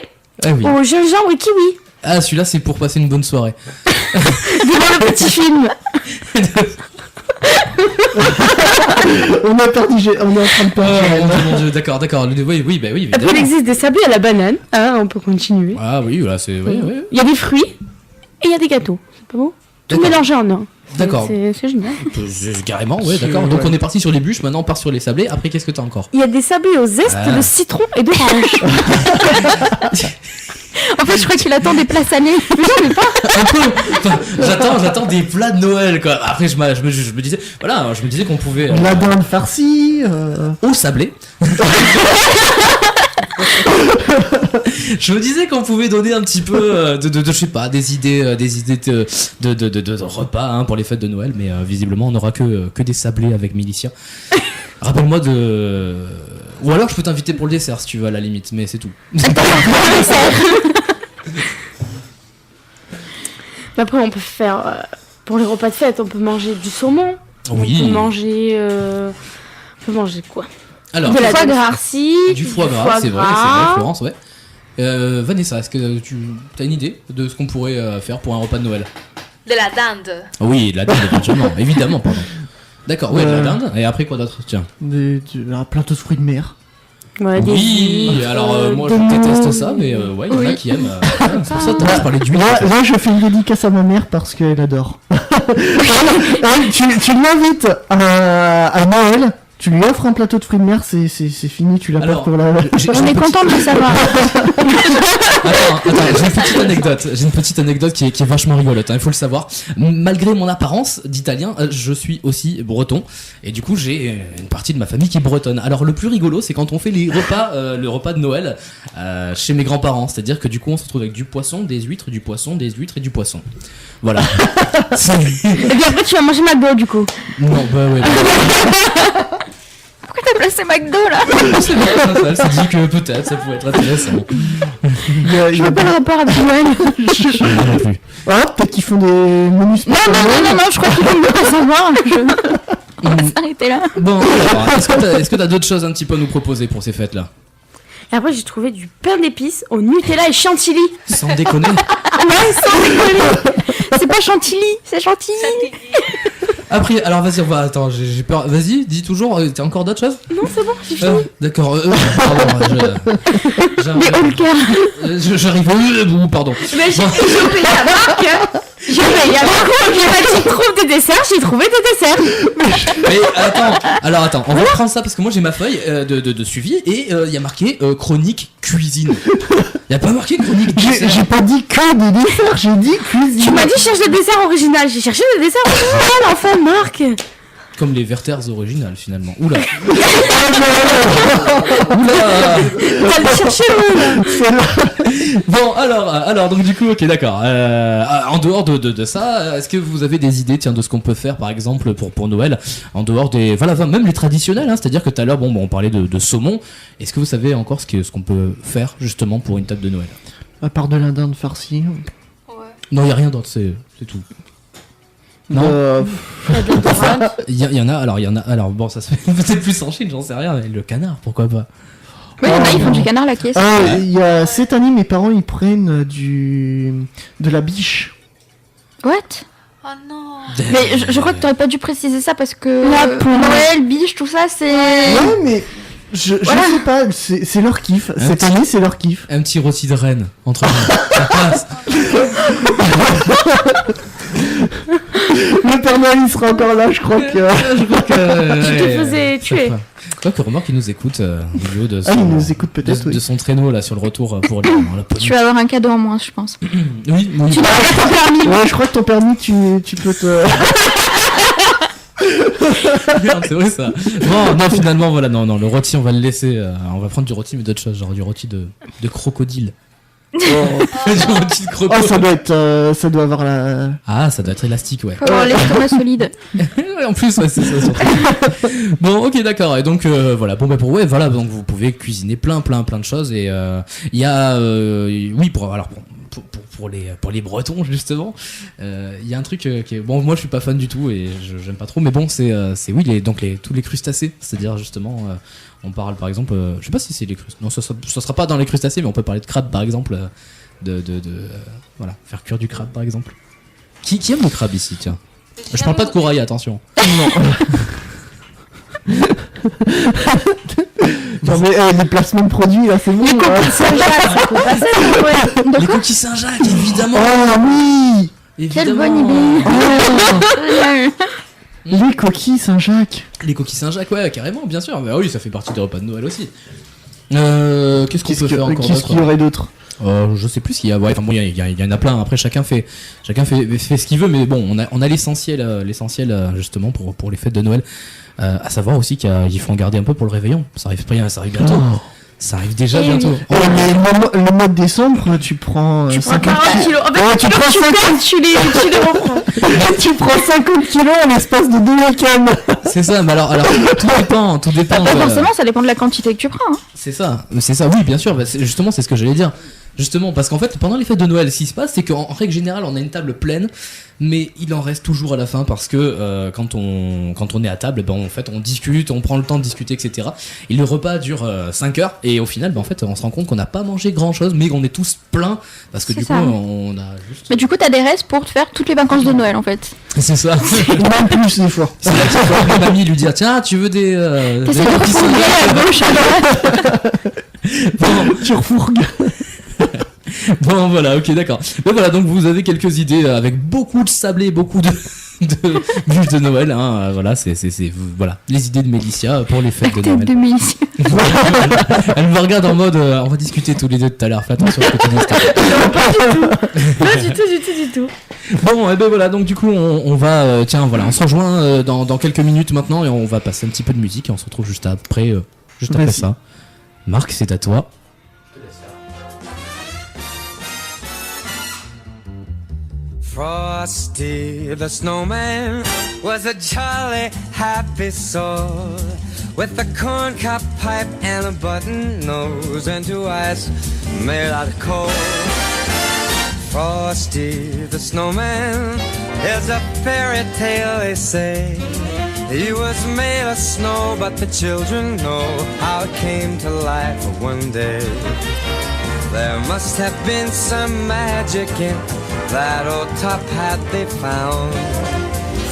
oui. au gingembre et kiwi. Ah, celui-là, c'est pour passer une bonne soirée. Devant le petit film. On est en train de perdre. Mon Dieu, d'accord. Oui, bah oui, évidemment. Après, il existe des sablés à la banane. Ah, on peut continuer. Ah oui, là, c'est... Oui. Il y a des fruits et il y a des gâteaux. C'est pas beau? Tout mélangé en un. D'accord. C'est génial. Carrément, ouais, d'accord. Donc on est parti sur les bûches, maintenant on part sur les sablés. Après, qu'est-ce que t'as encore? Il y a des sablés au zeste de citron et d'orange. En fait, je crois qu'il attend des plats salés. Mais j'en ai pas. Un peu. Enfin, j'attends des plats de Noël, quoi. Après, je me disais, voilà, je me disais qu'on pouvait. La dinde farcie. Au sablé. Je me disais qu'on pouvait donner un petit peu de je sais pas, des idées de repas, hein, pour les fêtes de Noël, mais visiblement on n'aura que des sablés avec Mélicia. Rappelle-moi de... Ou alors je peux t'inviter pour le dessert si tu veux, à la limite, mais c'est tout. Après on peut faire... pour les repas de fête, on peut manger du saumon. Oui. On peut manger quoi? Alors, de la foie gras farci. Du foie gras, c'est vrai, Florence, ouais. Vanessa, est-ce que tu as une idée de ce qu'on pourrait faire pour un repas de Noël? De la dinde. Oui, de la dinde, évidemment, pardon. D'accord, ouais, de la dinde. Et après quoi d'autre? Tiens. Un plateau de fruits de mer. Ouais, oui, alors moi je déteste ça, mais ouais, il y en a qui aiment. C'est pour ça que je parlais d'huile. Là, je fais une dédicace à ma mère parce qu'elle adore. Tu l'invites à Noël. Tu lui offres un plateau de fruits de mer, c'est fini, tu l'as pas pour la... On est content de le savoir. Attends, j'ai une petite anecdote qui est vachement rigolote, hein, il faut le savoir. Malgré mon apparence d'italien, je suis aussi breton, et du coup j'ai une partie de ma famille qui est bretonne. Alors le plus rigolo, c'est quand on fait les repas, le repas de Noël chez mes grands-parents, c'est-à-dire que du coup on se retrouve avec du poisson, des huîtres, du poisson, des huîtres et du poisson. Voilà. Et puis après tu vas manger McDo du coup. Non, bah ouais. Pourquoi t'as placé McDo là? C'est vrai, elle s'est dit que peut-être ça pouvait être intéressant. Je vois pas le rapport avec Noël. Non plus. Ah, peut-être qu'ils font des menus Non, je crois qu'ils veulent pas savoir. On va s'arrêter là. Bon, alors, est-ce que t'as d'autres choses un petit peu à nous proposer pour ces fêtes-là? Et après, j'ai trouvé du pain d'épices au Nutella et chantilly. Sans déconner. Ouais, sans déconner. C'est pas chantilly, c'est chantilly. Après, alors vas-y, attends, j'ai peur. Vas-y, dis toujours, t'as encore d'autres choses? Non, c'est bon, j'ai fini. D'accord, pardon, Mais Holker. j'arrive, pardon. Mais j'ai payé la marque. J'ai payé la marque. J'ai trouvé des desserts, j'ai trouvé des desserts. Mais attends, on reprend ça parce que moi j'ai ma feuille de suivi et il y a marqué chronique cuisine. Il y a pas marqué chronique dessert. J'ai pas dit que des desserts, j'ai dit cuisine. Tu m'as dit cherche des desserts originaux. J'ai cherché des desserts originaux, enfin, Marc. Comme les Werther's originales finalement. Oula. T'as le chercher où? Bon alors donc du coup ok d'accord. En dehors de ça, est-ce que vous avez des idées de ce qu'on peut faire par exemple pour Noël en dehors des même les traditionnels, hein, c'est-à-dire que tout à l'heure on parlait de saumon. Est-ce que vous savez encore ce qu'on peut faire justement pour une table de Noël? À part de la dinde farcie. Non, il y a rien d'autre, c'est tout. Non. Il y en a alors bon ça se fait peut-être plus en Chine, j'en sais rien, mais le canard pourquoi pas. Oui, ils font du canard à la caisse. Cette année mes parents ils prennent de la biche. What? Oh non. Mais je crois que t'aurais pas dû préciser ça parce que Noël, biche, tout ça c'est... Ouais mais je sais pas, c'est leur kiff. Cette année c'est leur kiff. Un petit rôti de reine entre nous, ça passe. Le Père Noël il sera encore là, je crois que... Tu te faisais tuer. Quoi que remarque qu'il nous écoute au niveau de son, il nous écoute peut-être, de son traîneau là sur le retour pour la police. Tu vas avoir un cadeau en moins, je pense. Oui. Tu dois avoir ton permis. Ouais, je crois que ton permis, tu peux te... Merde, c'est vrai ça. Non, finalement, voilà, non, le rôti, on va le laisser. On va prendre du rôti, mais d'autres choses, genre du rôti de crocodile. Du rôti de crocodile. Ça doit avoir la... Ah, ça doit être élastique, ouais. Faut avoir l'estomac solide. En plus, ouais, c'est ça surtout. Bon, ok, d'accord. Et donc, voilà. Bon, voilà. Donc, vous pouvez cuisiner plein de choses. Et il y a, oui, pour les Bretons justement, il y a un truc qui est bon. Moi, je suis pas fan du tout et j'aime pas trop. Mais bon, c'est oui, tous les crustacés. C'est-à-dire justement, on parle par exemple, je sais pas si c'est les crustacés. Non, ça sera pas dans les crustacés, mais on peut parler de crabe par exemple. Voilà, faire cuire du crabe par exemple. Qui aime le crabe ici, tiens? Je parle pas de corail, attention. Non mais les placements de produits là c'est bon. Les coquilles Saint-Jacques, les coquilles Saint-Jacques, évidemment. Oh oui. Quelle bonne idée. Les coquilles Saint-Jacques. Les coquilles Saint-Jacques, ouais, carrément, bien sûr. Mais oui, ça fait partie des repas de Noël aussi. Qu'est-ce qu'on peut faire encore d'autre? Qu'est-ce qu'il y aurait d'autre? Je sais plus s'il y a. Ouais, enfin bon, il y en a plein. Après, chacun fait ce qu'il veut, mais bon, on a l'essentiel justement pour les fêtes de Noël. À savoir aussi qu'il faut en garder un peu pour le réveillon. Ça arrive bientôt. Oh. Ça arrive déjà bientôt. Oh, mais le mois de décembre, tu prends 50 kilos. En fait, tu prends 50 tu les reprends. Tu prends 50 kilos en l'espace de 2 week-ends. C'est ça, mais alors tout dépend. Forcément, ça dépend de la quantité que tu prends. Hein. C'est ça, oui, bien sûr. Justement, c'est ce que j'allais dire. Justement, parce qu'en fait, pendant les fêtes de Noël, ce qui se passe, c'est qu'en règle générale, on a une table pleine, mais il en reste toujours à la fin parce que quand on est à table, en fait, on discute, on prend le temps de discuter, etc. Et le repas dure 5 heures, et au final, en fait, on se rend compte qu'on n'a pas mangé grand-chose, mais qu'on est tous pleins parce que coup, on a juste. Mais du coup, t'as des restes pour te faire toutes les vacances de Noël, en fait. C'est ça. Même plus des fois. C'est là que ma mamie lui dit tiens, tu veux des. T'essaies de refourguer à gauche, à droite. Bon, tu refourgues. Bon voilà, ok, d'accord. Mais voilà, donc vous avez quelques idées avec beaucoup de sablé, beaucoup de bûches de Noël, hein. Voilà, c'est voilà les idées de Mélicia pour les fêtes de Noël. De Mélicia. Elle me regarde en mode on va discuter tous les deux tout à l'heure. Fais attention à ce que tu dis. Pas du tout. Bon, et ben voilà, donc du coup on va on se rejoint dans quelques minutes maintenant et on va passer un petit peu de musique et on se retrouve juste après ça. Marc, c'est à toi. Frosty the snowman was a jolly happy soul with a corncob pipe and a button nose and 2 eyes made out of coal. Frosty the snowman is a fairy tale, they say. He was made of snow, but the children know how it came to life one day. There must have been some magic in that old top hat they found,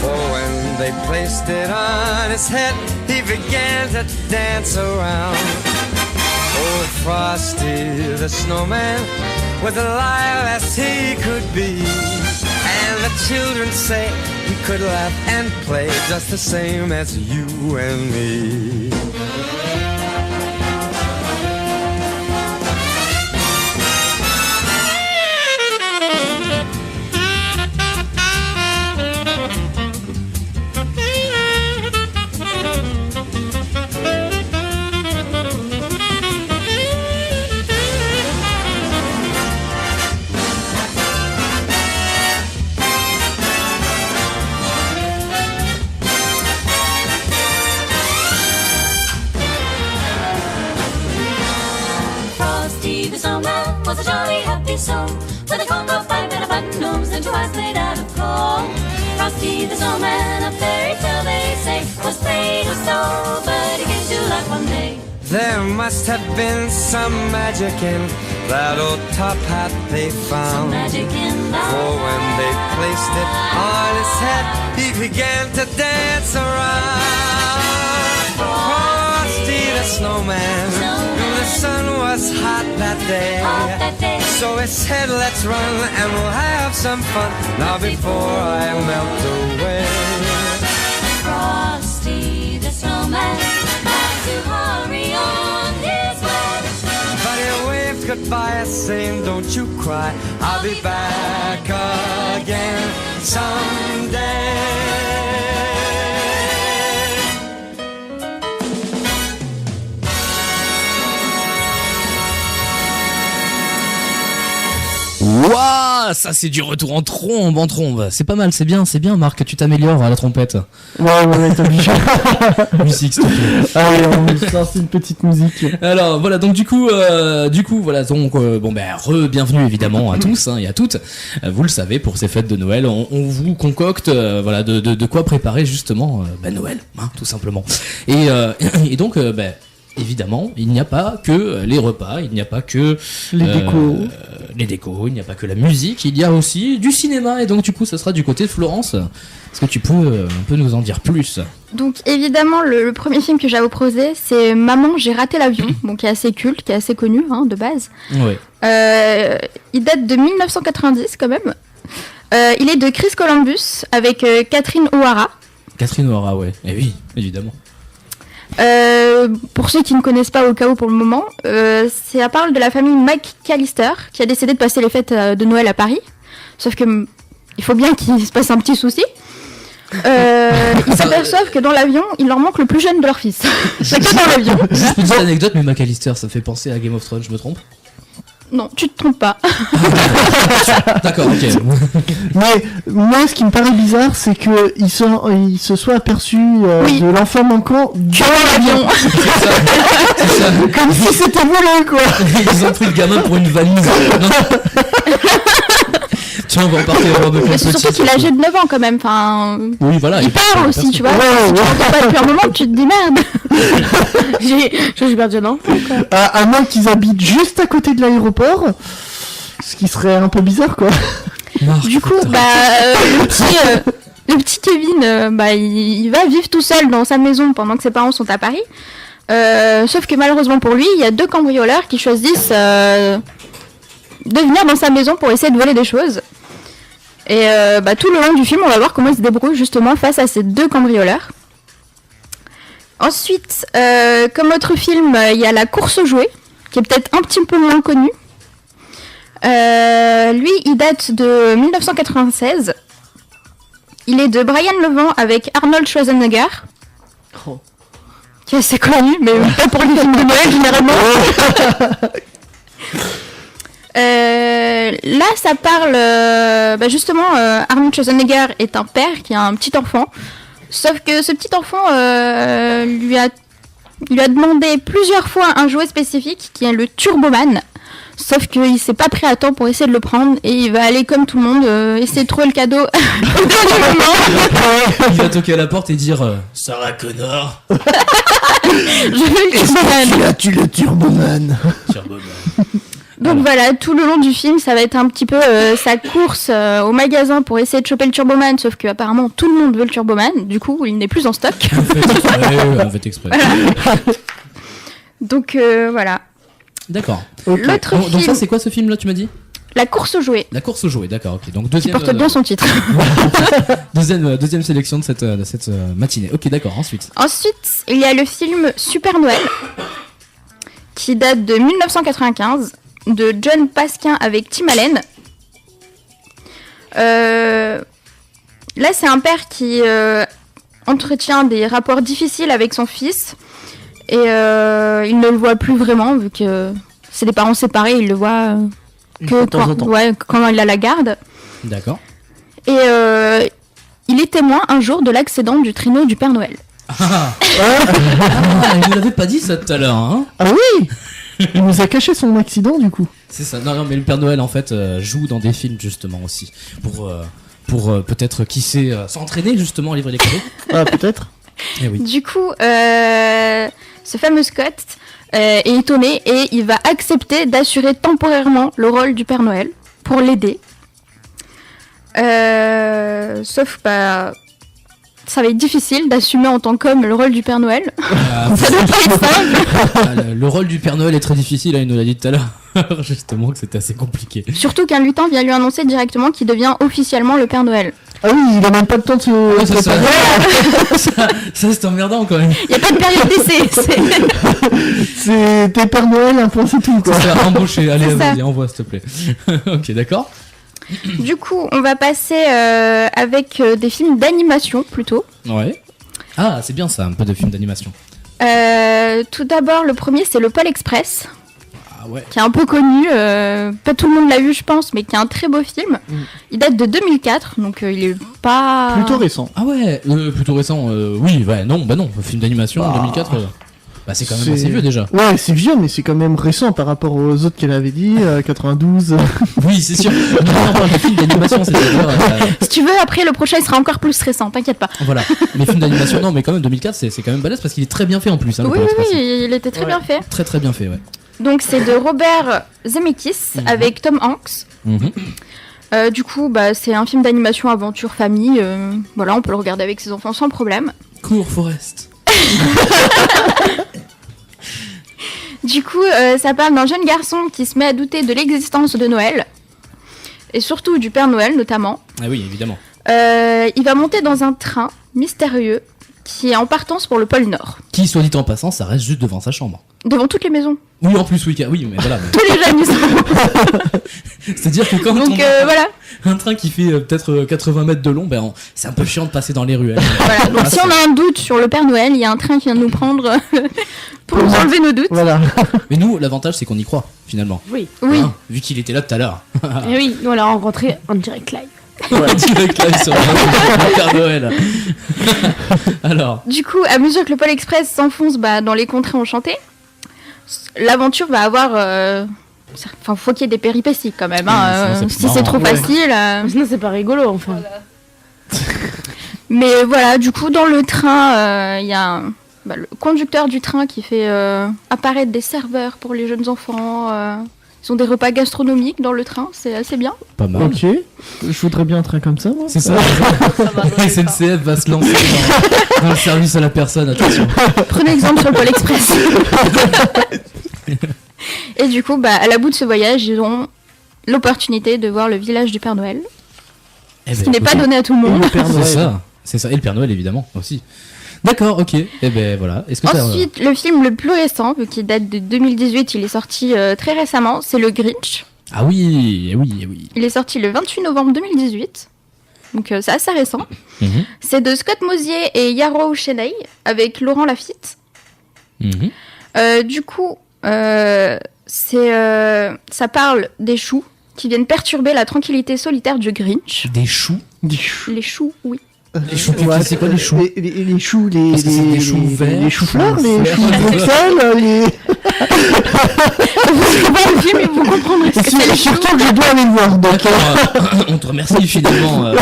for when they placed it on his head, he began to dance around. Oh, Frosty the snowman was alive as he could be, and the children say he could laugh and play just the same as you and me. Was a jolly happy soul, with a corncob pipe and a button nose and 2 eyes made out of coal. Frosty the snowman, a fairy tale they say, was made of snow, but he came to life one day. There must have been some magic in that old top hat they found, some magic in that. For when they placed it on his head, he began to dance around. Frosty the snowman. The sun was hot that day, so he said, let's run and we'll have some fun now before I melt away. Frosty the snowman had to hurry on his way, but he waved goodbye saying, don't you cry, I'll be back again someday. Waouh, ça c'est du retour en trombe. C'est pas mal, c'est bien Marc, tu t'améliores à la trompette. Ouais, t'as obligé. Musique, s'il te plaît. Allez, on sort une petite musique. Alors voilà, donc du coup voilà, donc bienvenue évidemment à tous et à toutes. Vous le savez, pour ces fêtes de Noël, on vous concocte voilà de quoi préparer justement Noël, hein, tout simplement. Et donc évidemment, il n'y a pas que les repas, il n'y a pas que les décos, il n'y a pas que la musique, il y a aussi du cinéma. Et donc du coup, ça sera du côté de Florence. Est-ce que tu peux un peu nous en dire plus ? Donc évidemment, le premier film que j'ai à vous proposer, c'est Maman, j'ai raté l'avion, qui est assez culte, qui est assez connu de base. Ouais. Il date de 1990 quand même. Il est de Chris Columbus avec Catherine O'Hara. Catherine O'Hara, ouais. Et oui, évidemment. Pour ceux qui ne connaissent pas au cas où pour le moment, ça parle de la famille McAllister qui a décidé de passer les fêtes de Noël à Paris. Sauf que il faut bien qu'il se passe un petit souci. Ils s'aperçoivent que dans l'avion, il leur manque le plus jeune de leur fils. C'est que dans l'avion. Juste une petite anecdote, mais McAllister, ça me fait penser à Game of Thrones, je me trompe ? Non, tu te trompes pas. D'accord, ok. Mais moi, ce qui me paraît bizarre, c'est qu'ils se soient aperçus de l'enfant manquant dans l'avion. C'est ça. Comme si c'était volé, quoi. Ils ont pris le gamin pour une valise. Tiens, on va repartir voir de Mais c'est surtout qu'il est âgé de 9 ans quand même. Enfin, oui, voilà. Il parle aussi, tu vois. Si tu l'entends pas depuis un moment, tu te dis merde. J'ai perdu un enfant. À moins qu'ils habitent juste à côté de l'aéroport, ce qui serait un peu bizarre, quoi. Du coup, le petit Kevin, il va vivre tout seul dans sa maison pendant que ses parents sont à Paris. Sauf que malheureusement pour lui, il y a 2 cambrioleurs qui choisissent de venir dans sa maison pour essayer de voler des choses. Et tout le long du film, on va voir comment il se débrouille justement face à ces 2 cambrioleurs. Ensuite, comme autre film, il y a La course aux jouets, qui est peut-être un petit peu moins connu. Lui, il date de 1996. Il est de Brian Levent avec Arnold Schwarzenegger. Oh. Qui est assez connu, mais pas pour les films de Noël généralement. Là, ça parle justement. Arnold Schwarzenegger est un père qui a un petit enfant. Sauf que ce petit enfant lui a il lui a demandé plusieurs fois un jouet spécifique qui est le Turboman. Sauf qu'il s'est pas pris à temps pour essayer de le prendre et il va aller comme tout le monde essayer de trouver le cadeau au dernier moment. Il va toquer à la porte et dire Sarah Connor. Je veux le Turboman. Qui a tué le Turboman? Donc voilà, tout le long du film, ça va être un petit peu sa course au magasin pour essayer de choper le Turboman, sauf que apparemment tout le monde veut le Turboman, du coup il n'est plus en stock. En fait exprès. Voilà. Donc voilà. D'accord. L'autre Donc ça film- c'est quoi ce film là tu m'as dit? La course aux jouets. La course aux jouets, d'accord, ok. Donc Qui deuxième, porte bien son titre. deuxième sélection de cette matinée. Ok, d'accord, ensuite. Ensuite, il y a le film Super Noël, qui date de 1995, de John Pasquin avec Tim Allen. Là, c'est un père qui entretient des rapports difficiles avec son fils. Et il ne le voit plus vraiment, vu que c'est des parents séparés, il le voit que quand il a la garde. D'accord. Et il est témoin un jour de l'accident du traîneau du Père Noël. Il nous l'avait pas dit ça tout à l'heure, hein? Ah oui. Il nous a caché son accident du coup. C'est ça. Non, mais le Père Noël en fait joue dans des films justement aussi pour peut-être qui sait s'entraîner justement à livrer les cadeaux. Ah peut-être. Eh oui. Du coup, ce fameux Scott est étonné et il va accepter d'assurer temporairement le rôle du Père Noël pour l'aider. Sauf que ça va être difficile d'assumer en tant qu'homme le rôle du Père Noël. Ça doit pas être simple. Le rôle du Père Noël est très difficile, il nous l'a dit tout à l'heure. Justement que c'était assez compliqué. Surtout qu'un lutin vient lui annoncer directement qu'il devient officiellement le Père Noël. Ah oui, il a même pas le temps de se... c'est ça. Ça c'est emmerdant quand même. Il n'y a pas de période d'essai. C'est tes Père Noël, un point c'est tout quoi. C'est ça, embauché. Allez, C'est ça. vas-y, envoie s'il te plaît. Ok, d'accord. Du coup, on va passer avec des films d'animation plutôt. Ouais. Ah, c'est bien ça, un peu de film d'animation. Tout d'abord, le premier, c'est le Pôle Express. Ah ouais. Qui est un peu connu, pas tout le monde l'a vu je pense, mais qui est un très beau film. Il date de 2004, donc il est pas... Plutôt récent. Ah ouais, plutôt récent. Oui, ouais, non, bah non, film d'animation 2004. Bah c'est quand même assez vieux déjà. Ouais, c'est vieux, mais c'est quand même récent par rapport aux autres qu'elle avait dit, 92. Oui, c'est sûr. On parle de films d'animation, c'est-à-dire... Si tu veux, après le prochain il sera encore plus récent, t'inquiète pas. Voilà, les films d'animation, non, mais quand même 2004, c'est quand même balèze parce qu'il est très bien fait en plus. Hein, le Oui, Pôle Express. il était très bien fait. Très très bien fait, ouais. Donc c'est de Robert Zemeckis avec Tom Hanks. Du coup, bah, c'est un film d'animation aventure famille. Voilà, on peut le regarder avec ses enfants sans problème. Cours Forest. Du coup, ça parle d'un jeune garçon qui se met à douter de l'existence de Noël. Et surtout du Père Noël, notamment. Ah oui, évidemment. Il va monter dans un train mystérieux qui est en partance pour le pôle Nord. Qui, soit dit en passant, ça reste juste devant sa chambre. Devant toutes les maisons. Oui, en plus, oui, mais voilà. Tous les jeunes, ils sont... C'est-à-dire que quand Donc, on a voilà. un train qui fait peut-être 80 mètres de long, ben, c'est un peu chiant de passer dans les ruelles. Voilà, donc si on a un doute sur le Père Noël, il y a un train qui vient de nous prendre pour nous enlever nos doutes. Voilà. Mais nous, l'avantage, c'est qu'on y croit, finalement. Oui. Oui. Hein, vu qu'il était là tout à l'heure. Et oui, nous on l'a rencontré en direct live. Ouais, direct live sur le Père Noël. Alors. Du coup, à mesure que le Pôle Express s'enfonce dans les contrées enchantées, l'aventure va avoir... Enfin, faut qu'il y ait des péripéties quand même. Hein, sinon, si c'est trop facile... Sinon c'est pas rigolo enfin. Mais voilà, du coup, dans le train, il y a le conducteur du train qui fait apparaître des serveurs pour les jeunes enfants. Ils ont des repas gastronomiques dans le train, c'est assez bien. Pas mal. Ok, je voudrais bien un train comme ça, moi. C'est ça. SNCF va se lancer dans le service à la personne, attention. Prenez exemple sur le Pôle Express. Et du coup, à la bout de ce voyage, ils auront l'opportunité de voir le village du Père Noël. Ce qui n'est pas donné à tout le monde. C'est ça, et le Père Noël évidemment aussi. D'accord, ok. Et ben voilà. Est-ce que Ensuite, le film le plus récent, vu qu'il date de 2018, il est sorti très récemment, c'est le Grinch. Ah oui, oui. Il est sorti le 28 novembre 2018. Donc c'est assez récent. C'est de Scott Mosier et Yarrow Cheney avec Laurent Lafitte. Du coup, ça parle des choux qui viennent perturber la tranquillité solitaire du Grinch. Des choux? Les choux, oui. Les choux, Ouais, c'est quoi les choux? Les choux, Parce que c'est des choux verts, les choux fleurs, choux les verts. choux de Bruxelles, les... Vous savez pas le film et vous comprendrez ce que c'est les choux. Surtout que je dois aller le voir, donc... On te remercie finalement.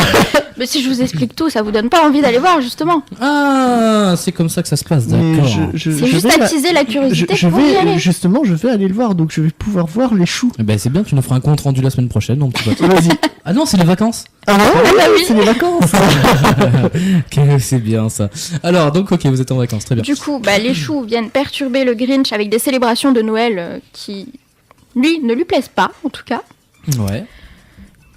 Mais si je vous explique tout, ça vous donne pas envie d'aller voir, justement. Ah, c'est comme ça que ça se passe, Mais d'accord. C'est juste attiser la curiosité je pour y vais, aller. justement, je vais aller le voir, donc je vais pouvoir voir les choux. Eh ben c'est bien, tu nous feras un compte rendu la semaine prochaine, mon petit pote. Vas-y. Ah non, c'est les vacances. Ah ouais, bah oui. c'est les vacances. C'est bien ça. Alors, donc, ok, vous êtes en vacances, très bien. Du coup, les choux viennent perturber le Grinch avec des célébrations de Noël qui, lui, ne lui plaisent pas, en tout cas. Ouais.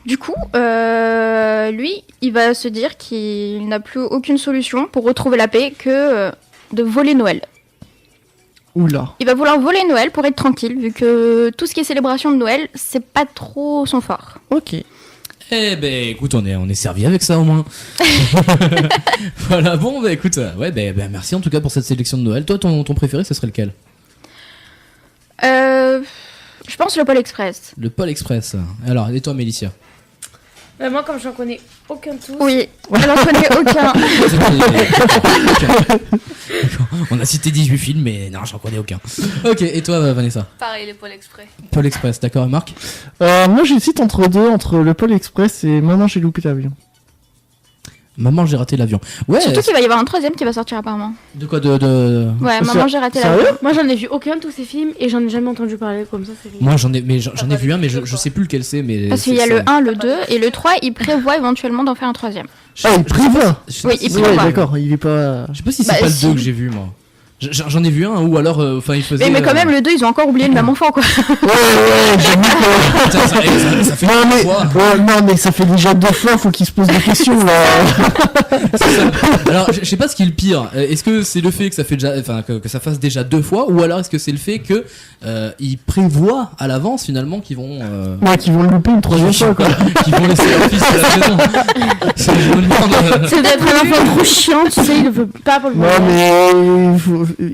Du coup, lui, il va se dire qu'il n'a plus aucune solution pour retrouver la paix que de voler Noël. Oula. Il va vouloir voler Noël pour être tranquille, vu que tout ce qui est célébration de Noël, c'est pas trop son fort. Ok. Eh ben, écoute, on est servi avec ça au moins. Voilà, bon, bah écoute, ouais, merci en tout cas pour cette sélection de Noël. Toi, ton préféré, ce serait lequel? Je pense le Pôle Express. Le Pôle Express. Alors, et toi, Mélicia? Moi, comme j'en connais aucun tous. Oui, j'en connais aucun. On a cité 18 films, mais non, j'en connais aucun. Ok, et toi, Vanessa? Pareil, le Pôle Express. Pôle Express, d'accord, Marc? Moi, j'hésite entre deux, entre le Pôle Express et Maman, j'ai loupé l'avion. Maman, j'ai raté l'avion. Ouais. Surtout qu'il va y avoir un troisième qui va sortir apparemment. De quoi Ouais, Maman, j'ai raté l'avion. Moi, j'en ai vu aucun de tous ces films et j'en ai jamais entendu parler comme ça. Moi, j'en ai vu un, mais je sais plus lequel c'est. Mais Parce qu'il y a le 1, le 2 et le 3, il prévoit éventuellement d'en faire un troisième. Ah, il prévoit. Oui, il prévoit. Ouais, d'accord, il est pas... Je sais pas si c'est pas le 2 que j'ai vu, moi. J'en ai vu un, ou alors, enfin, il faisait... Mais quand même, le 2, ils ont encore oublié le même enfant, quoi. Ouais, j'ai vu que... ça fait non, mais ça fait déjà 2 fois, faut qu'il se pose des questions, là. Alors, je sais pas ce qui est le pire. Est-ce que c'est le fait que ça fait déjà, enfin, que ça fasse déjà 2 fois, ou alors est-ce que c'est le fait que ils prévoient à l'avance finalement qu'ils vont... Ouais, qu'ils vont le louper une troisième fois, quoi. Qu'ils vont laisser leur fils à la maison. Je me demande... C'est d'être un enfant trop chiant, tu sais, il ne veut pas pour le Non, mais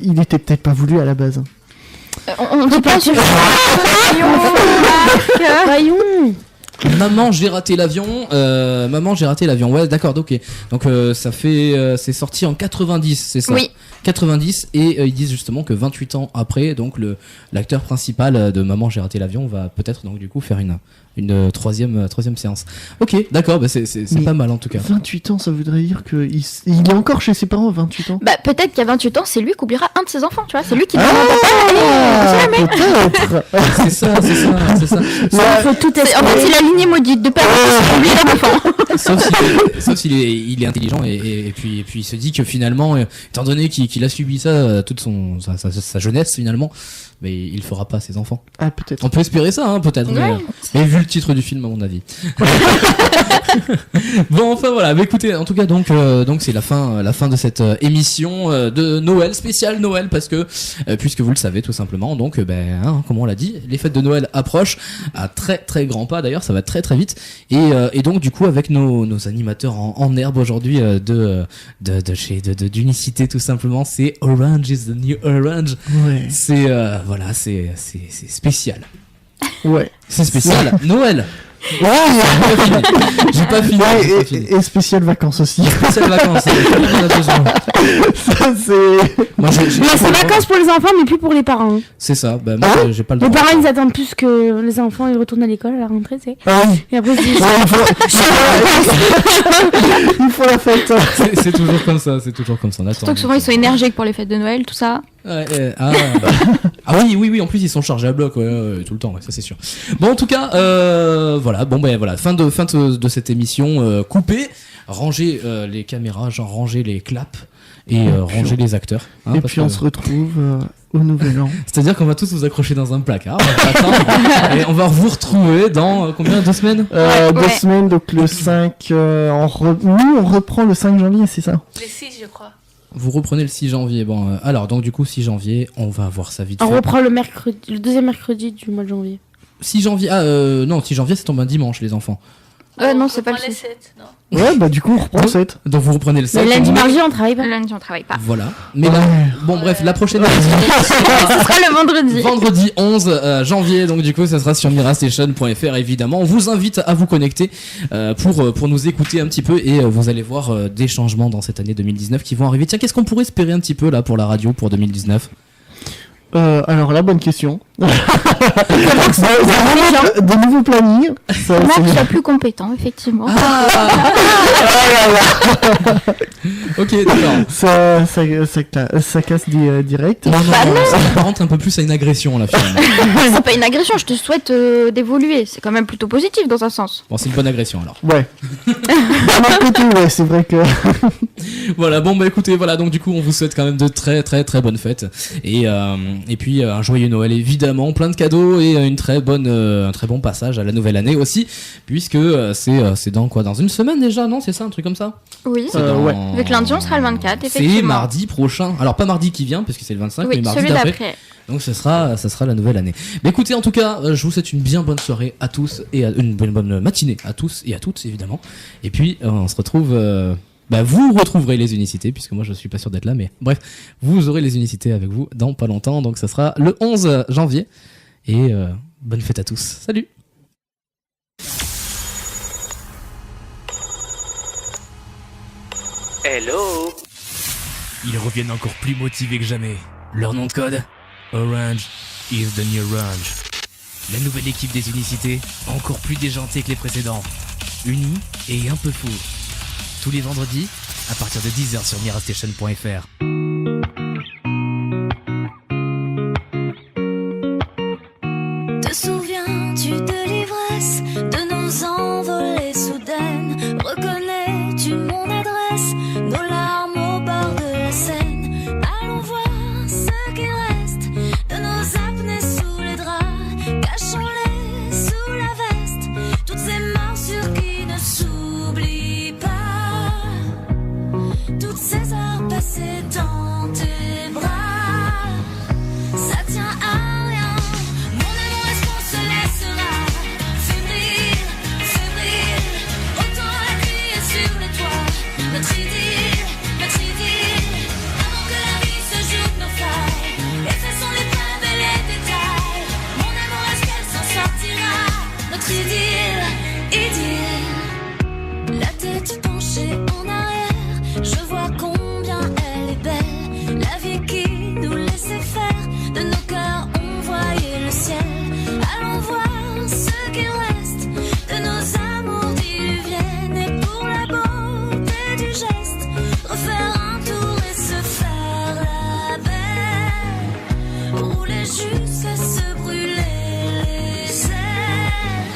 il était peut-être pas voulu à la base. On dit pas sur... Voyons. Maman, j'ai raté l'avion. Maman, j'ai raté l'avion. Ouais, d'accord, ok. Donc ça fait, c'est sorti en 90, c'est ça? Oui. 90 et ils disent justement que 28 ans après, donc l'acteur principal de Maman, j'ai raté l'avion va peut-être donc du coup faire une troisième séance. Ok, d'accord, bah c'est pas mal en tout cas. 28 ans, ça voudrait dire qu'il est encore chez ses parents à 28 ans. Bah peut-être qu'à 28 ans, c'est lui qui oubliera un de ses enfants, tu vois. C'est lui qui peut-être. C'est ça. En fait, il a lignée maudite de père qui oublie un enfant. Sauf s'il il est intelligent et puis il se dit que finalement, étant donné qu'il a subi ça toute sa jeunesse finalement, mais il fera pas ses enfants. Ah, peut-être. On peut espérer ça, hein, peut-être. Ouais. Mais vu le titre du film, à mon avis. Bon, enfin voilà. Mais écoutez, en tout cas, donc c'est la fin de cette émission de Noël, spéciale Noël, parce que puisque vous le savez tout simplement, donc comme on l'a dit, les fêtes de Noël approchent à très très grands pas. D'ailleurs, ça va très très vite. Et donc du coup, avec nos animateurs en herbe aujourd'hui d'Unicité tout simplement, c'est Orange is the New Orange. Ouais. C'est voilà, c'est spécial. Ouais. C'est spécial. Noël. Ouais. J'ai pas fini. Et spécial vacances aussi. Spécial vacances. On a besoin. Ça c'est. Moi, C'est vacances pour les enfants, mais plus pour les parents. C'est ça. Bah moi, j'ai pas le droit. Les parents, ils attendent plus que les enfants, ils retournent à l'école à la rentrée, tu sais. Et après, il faut la fête. C'est toujours comme ça. C'est toujours comme ça. On attend. Surtout que souvent, ils sont énergiques pour les fêtes de Noël, tout ça. Ah oui, en plus ils sont chargés à bloc, ouais, tout le temps, ouais, ça c'est sûr. Bon, en tout cas, voilà, fin de cette émission coupée. Rangez les caméras, genre rangez les claps et rangez les acteurs. Hein, et puis on se retrouve au Nouvel An. C'est-à-dire qu'on va tous vous accrocher dans un placard, on va attendre, et on va vous retrouver dans combien, 2 semaines 2 semaines, donc le 5, nous on reprend le 5 janvier, c'est ça? Les 6, je crois. Vous reprenez le 6 janvier. Bon, alors, donc du coup, 6 janvier, on va voir ça vite fait. On reprend le deuxième mercredi du mois de janvier. 6 janvier, non, 6 janvier, ça tombe un dimanche, les enfants. Non, c'est pas le les 6. 7, non. Ouais, bah du coup, on reprend le 7. Donc vous reprenez le 7. Mais lundi, mardi, on travaille pas. Lundi, on travaille pas. Voilà. Mais là, bon bref, la prochaine émission, Ce sera le vendredi. vendredi 11 janvier, donc du coup ça sera sur mirastation.fr évidemment. On vous invite à vous connecter pour nous écouter un petit peu et vous allez voir des changements dans cette année 2019 qui vont arriver. Tiens, qu'est-ce qu'on pourrait espérer un petit peu là pour la radio pour 2019 ? Alors la bonne question. De nouveaux plannings. Marc soit plus compétent, effectivement. Ok, d'accord. Ça casse direct. Non, ça apparente un peu plus à une agression là finalement. C'est pas une agression, je te souhaite d'évoluer. C'est quand même plutôt positif dans un sens. Bon, c'est une bonne agression alors. Ouais. D'un côté, ouais, c'est vrai que. Voilà, bon bah écoutez, voilà, donc du coup on vous souhaite quand même de très très très bonnes fêtes et puis un joyeux Noël évidemment, plein de cadeaux et un très bon passage à la nouvelle année aussi, puisque c'est dans quoi, dans une semaine déjà, non, c'est ça, un truc comme ça. Oui. Ouais. Avec lundi on sera le 24, effectivement. C'est mardi prochain, alors pas mardi qui vient parce que c'est le 25, Oui, mais mardi celui d'après. d'après. Donc ça sera la nouvelle année. Mais écoutez, en tout cas, je vous souhaite une bien bonne soirée à tous et une bonne matinée à tous et à toutes évidemment. Et puis on se retrouve. Vous retrouverez les Unicités, puisque moi je suis pas sûr d'être là, mais bref, vous aurez les Unicités avec vous dans pas longtemps, donc ça sera le 11 janvier. Et bonne fête à tous. Salut! Hello! Ils reviennent encore plus motivés que jamais. Leur nom de code? Orange is the new Orange. La nouvelle équipe des Unicités, encore plus déjantée que les précédents. Unis et un peu fous. Tous les vendredis, à partir de 10h sur mirastation.fr. Te souviens-tu de l'ivresse, de nos envolées soudaines? Reconnais-tu mon adresse, nos larmes au bord de la Seine? Allons voir ce qui reste de nos apnées sous les draps, cachons-les sous la veste, toutes ces morsures qui ne s'oublient pas. Toutes ces heures passées dans tes bras, ça tient à rien. Mon amour, est-ce qu'on se laissera fébrile, fébrile? Autant la crier sur les toits, notre idylle, avant que la vie se joue de nos failles. Effaçons les preuves et les détails. Mon amour, est-ce qu'elle s'en sortira? Notre idylle, idylle. La tête penchée en arrière, je vois combien elle est belle. La vie qui nous laissait faire, de nos cœurs on voyait le ciel. Allons voir ce qu'il reste de nos amours diluviennes. Et pour la beauté du geste, refaire un tour et se faire la belle. Rouler jusqu'à se brûler les ailes.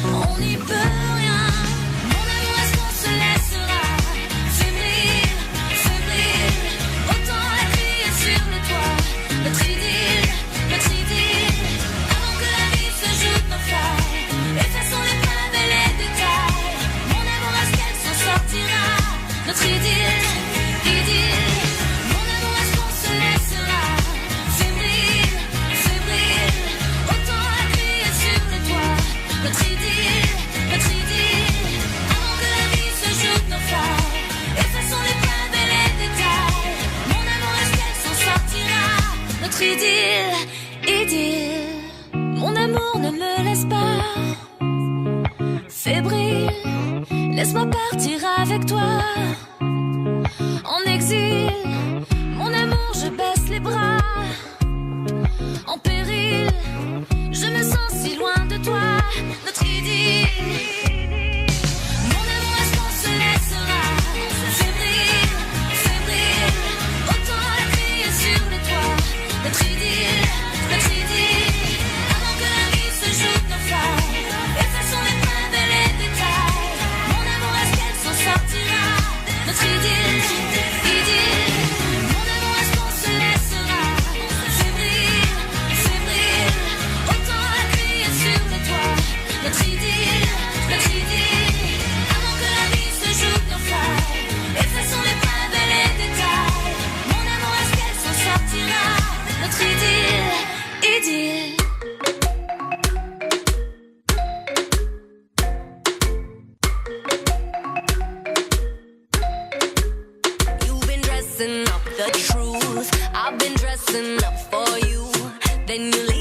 On n'y peut rien. Mon amour, est-ce qu'on se laissera fébrile, fébrile? Autant la crier sur les toits, notre idylle, avant que la vie se joue de nos failles. Effaçons les preuves et les détails. Mon amour, est-ce qu'elle s'en sortira? Notre idylle, idylle. Mon amour, est-ce qu'on se laissera fébrile, fébrile? Autant la crier sur les toits, notre idylle, avant que la vie se joue de nos failles. Effaçons les preuves et les détails. Mon amour, est-ce qu'elle s'en sortira? Notre idylle, idylle. Mon amour, ne me laisse pas fébrile. Laisse-moi partir avec toi en exil. Mon amour, je baisse les bras en péril. Je me sens si loin de toi, notre idylle. Mon amour, est-ce qu'on se laissera fébrile, fébrile? Autant la crier sur les toits, notre idylle, avant que la vie se joue de nos failles. Effaçons les preuves et les détails. Mon amour, est-ce qu'elle s'en sortira? Notre idylle, idylle. the truth. I've been dressing up for you, then you leave